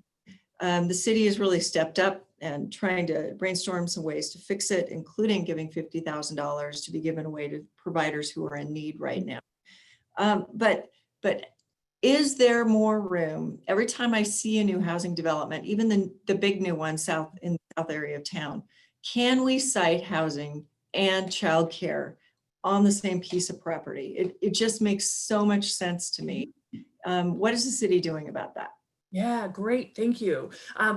the city has really stepped up and trying to brainstorm some ways to fix it, including giving $50,000 to be given away to providers who are in need right now. But is there more room? Every time I see a new housing development, even the big new one in the south area of town, can we site housing and childcare on the same piece of property? It just makes so much sense to me. What is the city doing about that? Yeah, great. Thank you.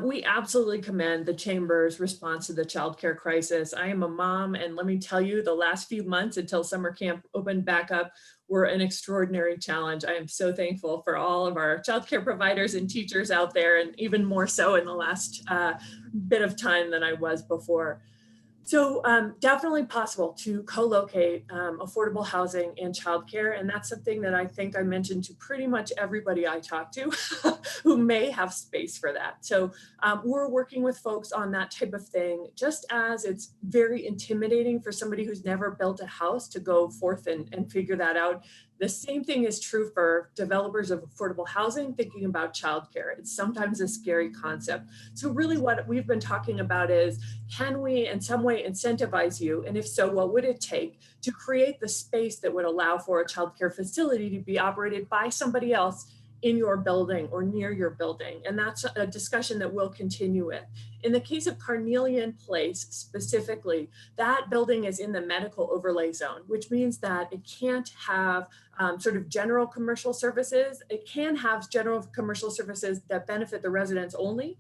We absolutely commend the Chamber's response to the childcare crisis. I am a mom, and let me tell you, the last few months until summer camp opened back up were an extraordinary challenge. I am so thankful for all of our childcare providers and teachers out there, and even more so in the last bit of time than I was before. So definitely possible to co-locate affordable housing and childcare. And that's something that I think I mentioned to pretty much everybody I talk to who may have space for that. So we're working with folks on that type of thing, just as it's very intimidating for somebody who's never built a house to go forth and figure that out. The same thing is true for developers of affordable housing thinking about childcare. It's sometimes a scary concept. So really what we've been talking about is, can we in some way incentivize you? And if so, what would it take to create the space that would allow for a childcare facility to be operated by somebody else in your building or near your building? And that's a discussion that we'll continue with. In the case of Carnelian Place specifically, that building is in the medical overlay zone, which means that it can't have sort of general commercial services. It can have general commercial services that benefit the residents only,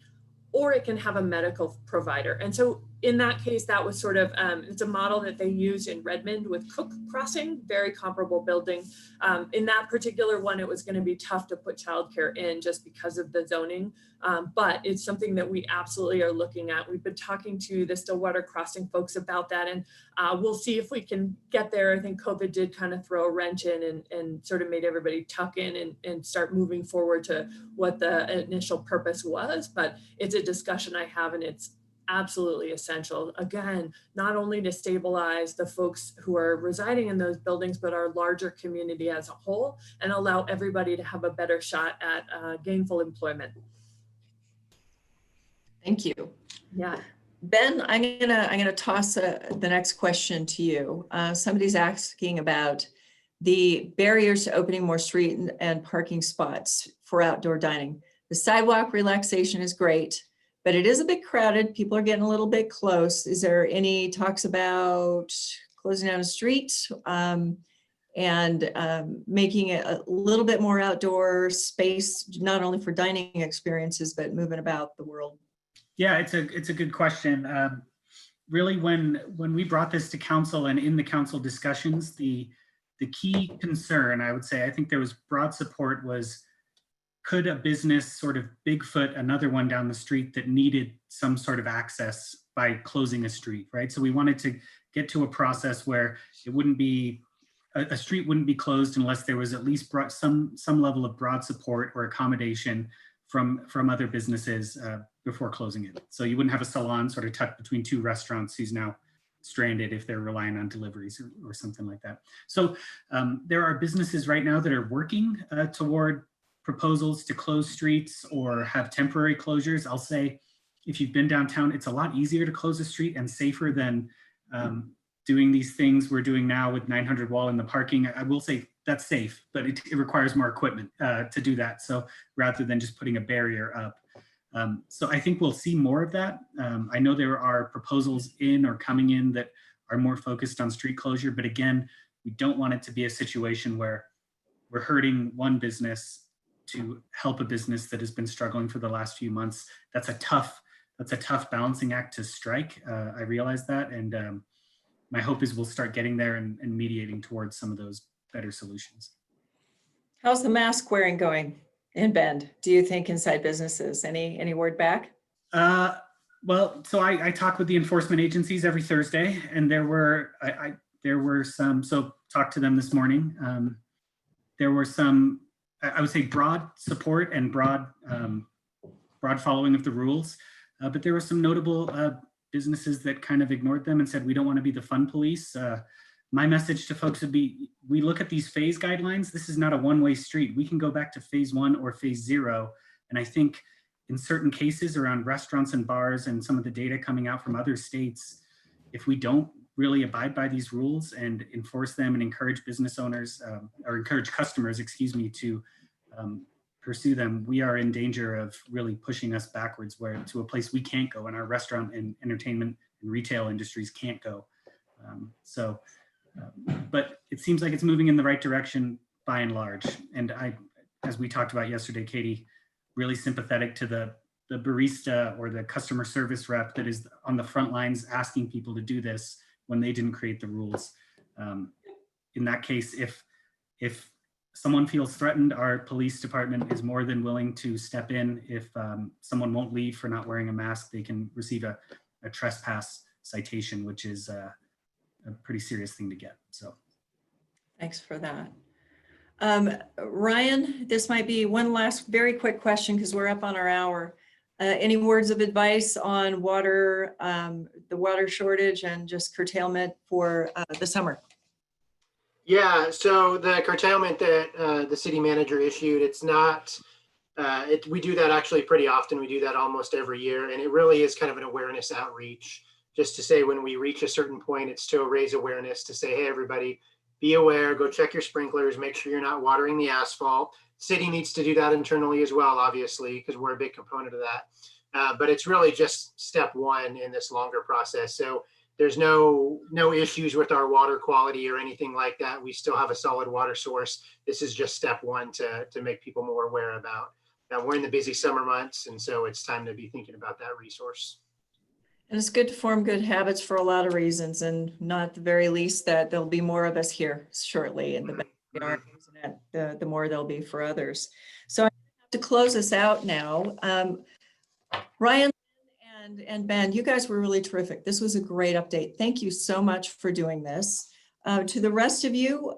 or it can have a medical provider. And so in that case, that was sort of, it's a model that they use in Redmond with Cook Crossing, very comparable building. In that particular one, it was gonna be tough to put childcare in just because of the zoning, but it's something that we absolutely are looking at. We've been talking to the Stillwater Crossing folks about that, and we'll see if we can get there. I think COVID did kind of throw a wrench in and sort of made everybody tuck in and start moving forward to what the initial purpose was, but it's a discussion I have, and it's absolutely essential, again, not only to stabilize the folks who are residing in those buildings, but our larger community as a whole, and allow everybody to have a better shot at gainful employment. Thank you. Yeah. Ben, I'm gonna toss the next question to you. Somebody's asking about the barriers to opening more street and parking spots for outdoor dining. The sidewalk relaxation is great, but it is a bit crowded. People are getting a little bit close. Is there any talks about closing down a street and making it a little bit more outdoor space, not only for dining experiences, but moving about the world Yeah, it's a good question. Really, when we brought this to council and in the council discussions, the key concern, I would say, I think there was broad support, was could a business sort of Bigfoot another one down the street that needed some sort of access by closing a street, right? So we wanted to get to a process where it wouldn't be, a street wouldn't be closed unless there was at least some level of broad support or accommodation from other businesses before closing it. So you wouldn't have a salon sort of tucked between two restaurants who's now stranded if they're relying on deliveries or something like that. So there are businesses right now that are working toward proposals to close streets or have temporary closures. I'll say, if you've been downtown, it's a lot easier to close a street and safer than doing these things we're doing now with 900 wall in the parking. I will say that's safe, but it requires more equipment to do that. So rather than just putting a barrier up. So I think we'll see more of that. I know there are proposals in or coming in that are more focused on street closure, but again, we don't want it to be a situation where we're hurting one business to help a business that has been struggling for the last few months. That's a tough balancing act to strike. I realize that, and my hope is we'll start getting there and mediating towards some of those better solutions. How's the mask wearing going in Bend, do you think, inside businesses? Any word back? Well, so I talk with the enforcement agencies every Thursday, and there were some, so talked to them this morning. There were some, I would say, broad support and broad following of the rules, but there were some notable businesses that kind of ignored them and said, we don't want to be the fun police. My message to folks would be, we look at these phase guidelines. This is not a one-way street. We can go back to phase 1 or phase 0. And I think in certain cases around restaurants and bars and some of the data coming out from other states, if we don't really abide by these rules and enforce them and encourage business owners or encourage customers, to pursue them, we are in danger of really pushing us backwards to a place we can't go, and our restaurant and entertainment and retail industries can't go. But it seems like it's moving in the right direction by and large. And as we talked about yesterday, Katie, really sympathetic to the barista or the customer service rep that is on the front lines asking people to do this when they didn't create the rules. In that case, if someone feels threatened, our police department is more than willing to step in. If someone won't leave for not wearing a mask, they can receive a trespass citation, which is a pretty serious thing to get. So thanks for that. Ryan, this might be one last very quick question because we're up on our hour. Any words of advice on water, the water shortage and just curtailment for the summer? Yeah, so the curtailment that the city manager issued, it's not, we do that actually pretty often. We do that almost every year, and it really is kind of an awareness outreach, just to say when we reach a certain point, it's to raise awareness to say, hey, everybody, be aware, go check your sprinklers, make sure you're not watering the asphalt. City needs to do that internally as well, obviously, because we're a big component of that. But it's really just step one in this longer process. So there's no issues with our water quality or anything like that. We still have a solid water source. This is just step one to make people more aware about. Now we're in the busy summer months, and so it's time to be thinking about that resource. And it's good to form good habits for a lot of reasons, and not at the very least that there'll be more of us here shortly in the backyard using it, the more there'll be for others. So I have to close us out now. Ryan and Ben, you guys were really terrific. This was a great update. Thank you so much for doing this. To the rest of you,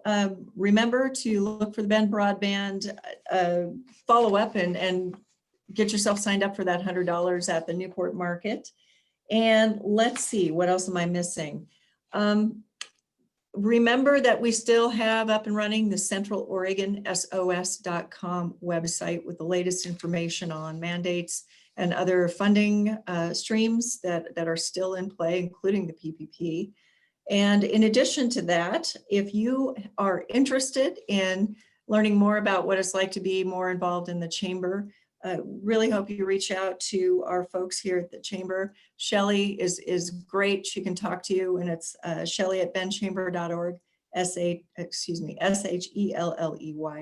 remember to look for the Bend Broadband, follow up and get yourself signed up for that $100 at the Newport Market. And let's see, what else am I missing? Remember that we still have up and running the CentralOregonSOS.com website with the latest information on mandates and other funding streams that are still in play, including the PPP. And in addition to that, if you are interested in learning more about what it's like to be more involved in the chamber, really hope you reach out to our folks here at the chamber. Shelley is great. She can talk to you, and it's Shelley@bendchamber.org. Shelley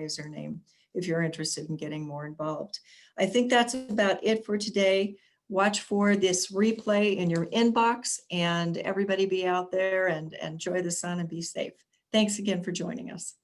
is her name, if you're interested in getting more involved. I think that's about it for today. watch for this replay in your inbox, and everybody be out there and enjoy the sun and be safe. Thanks again for joining us.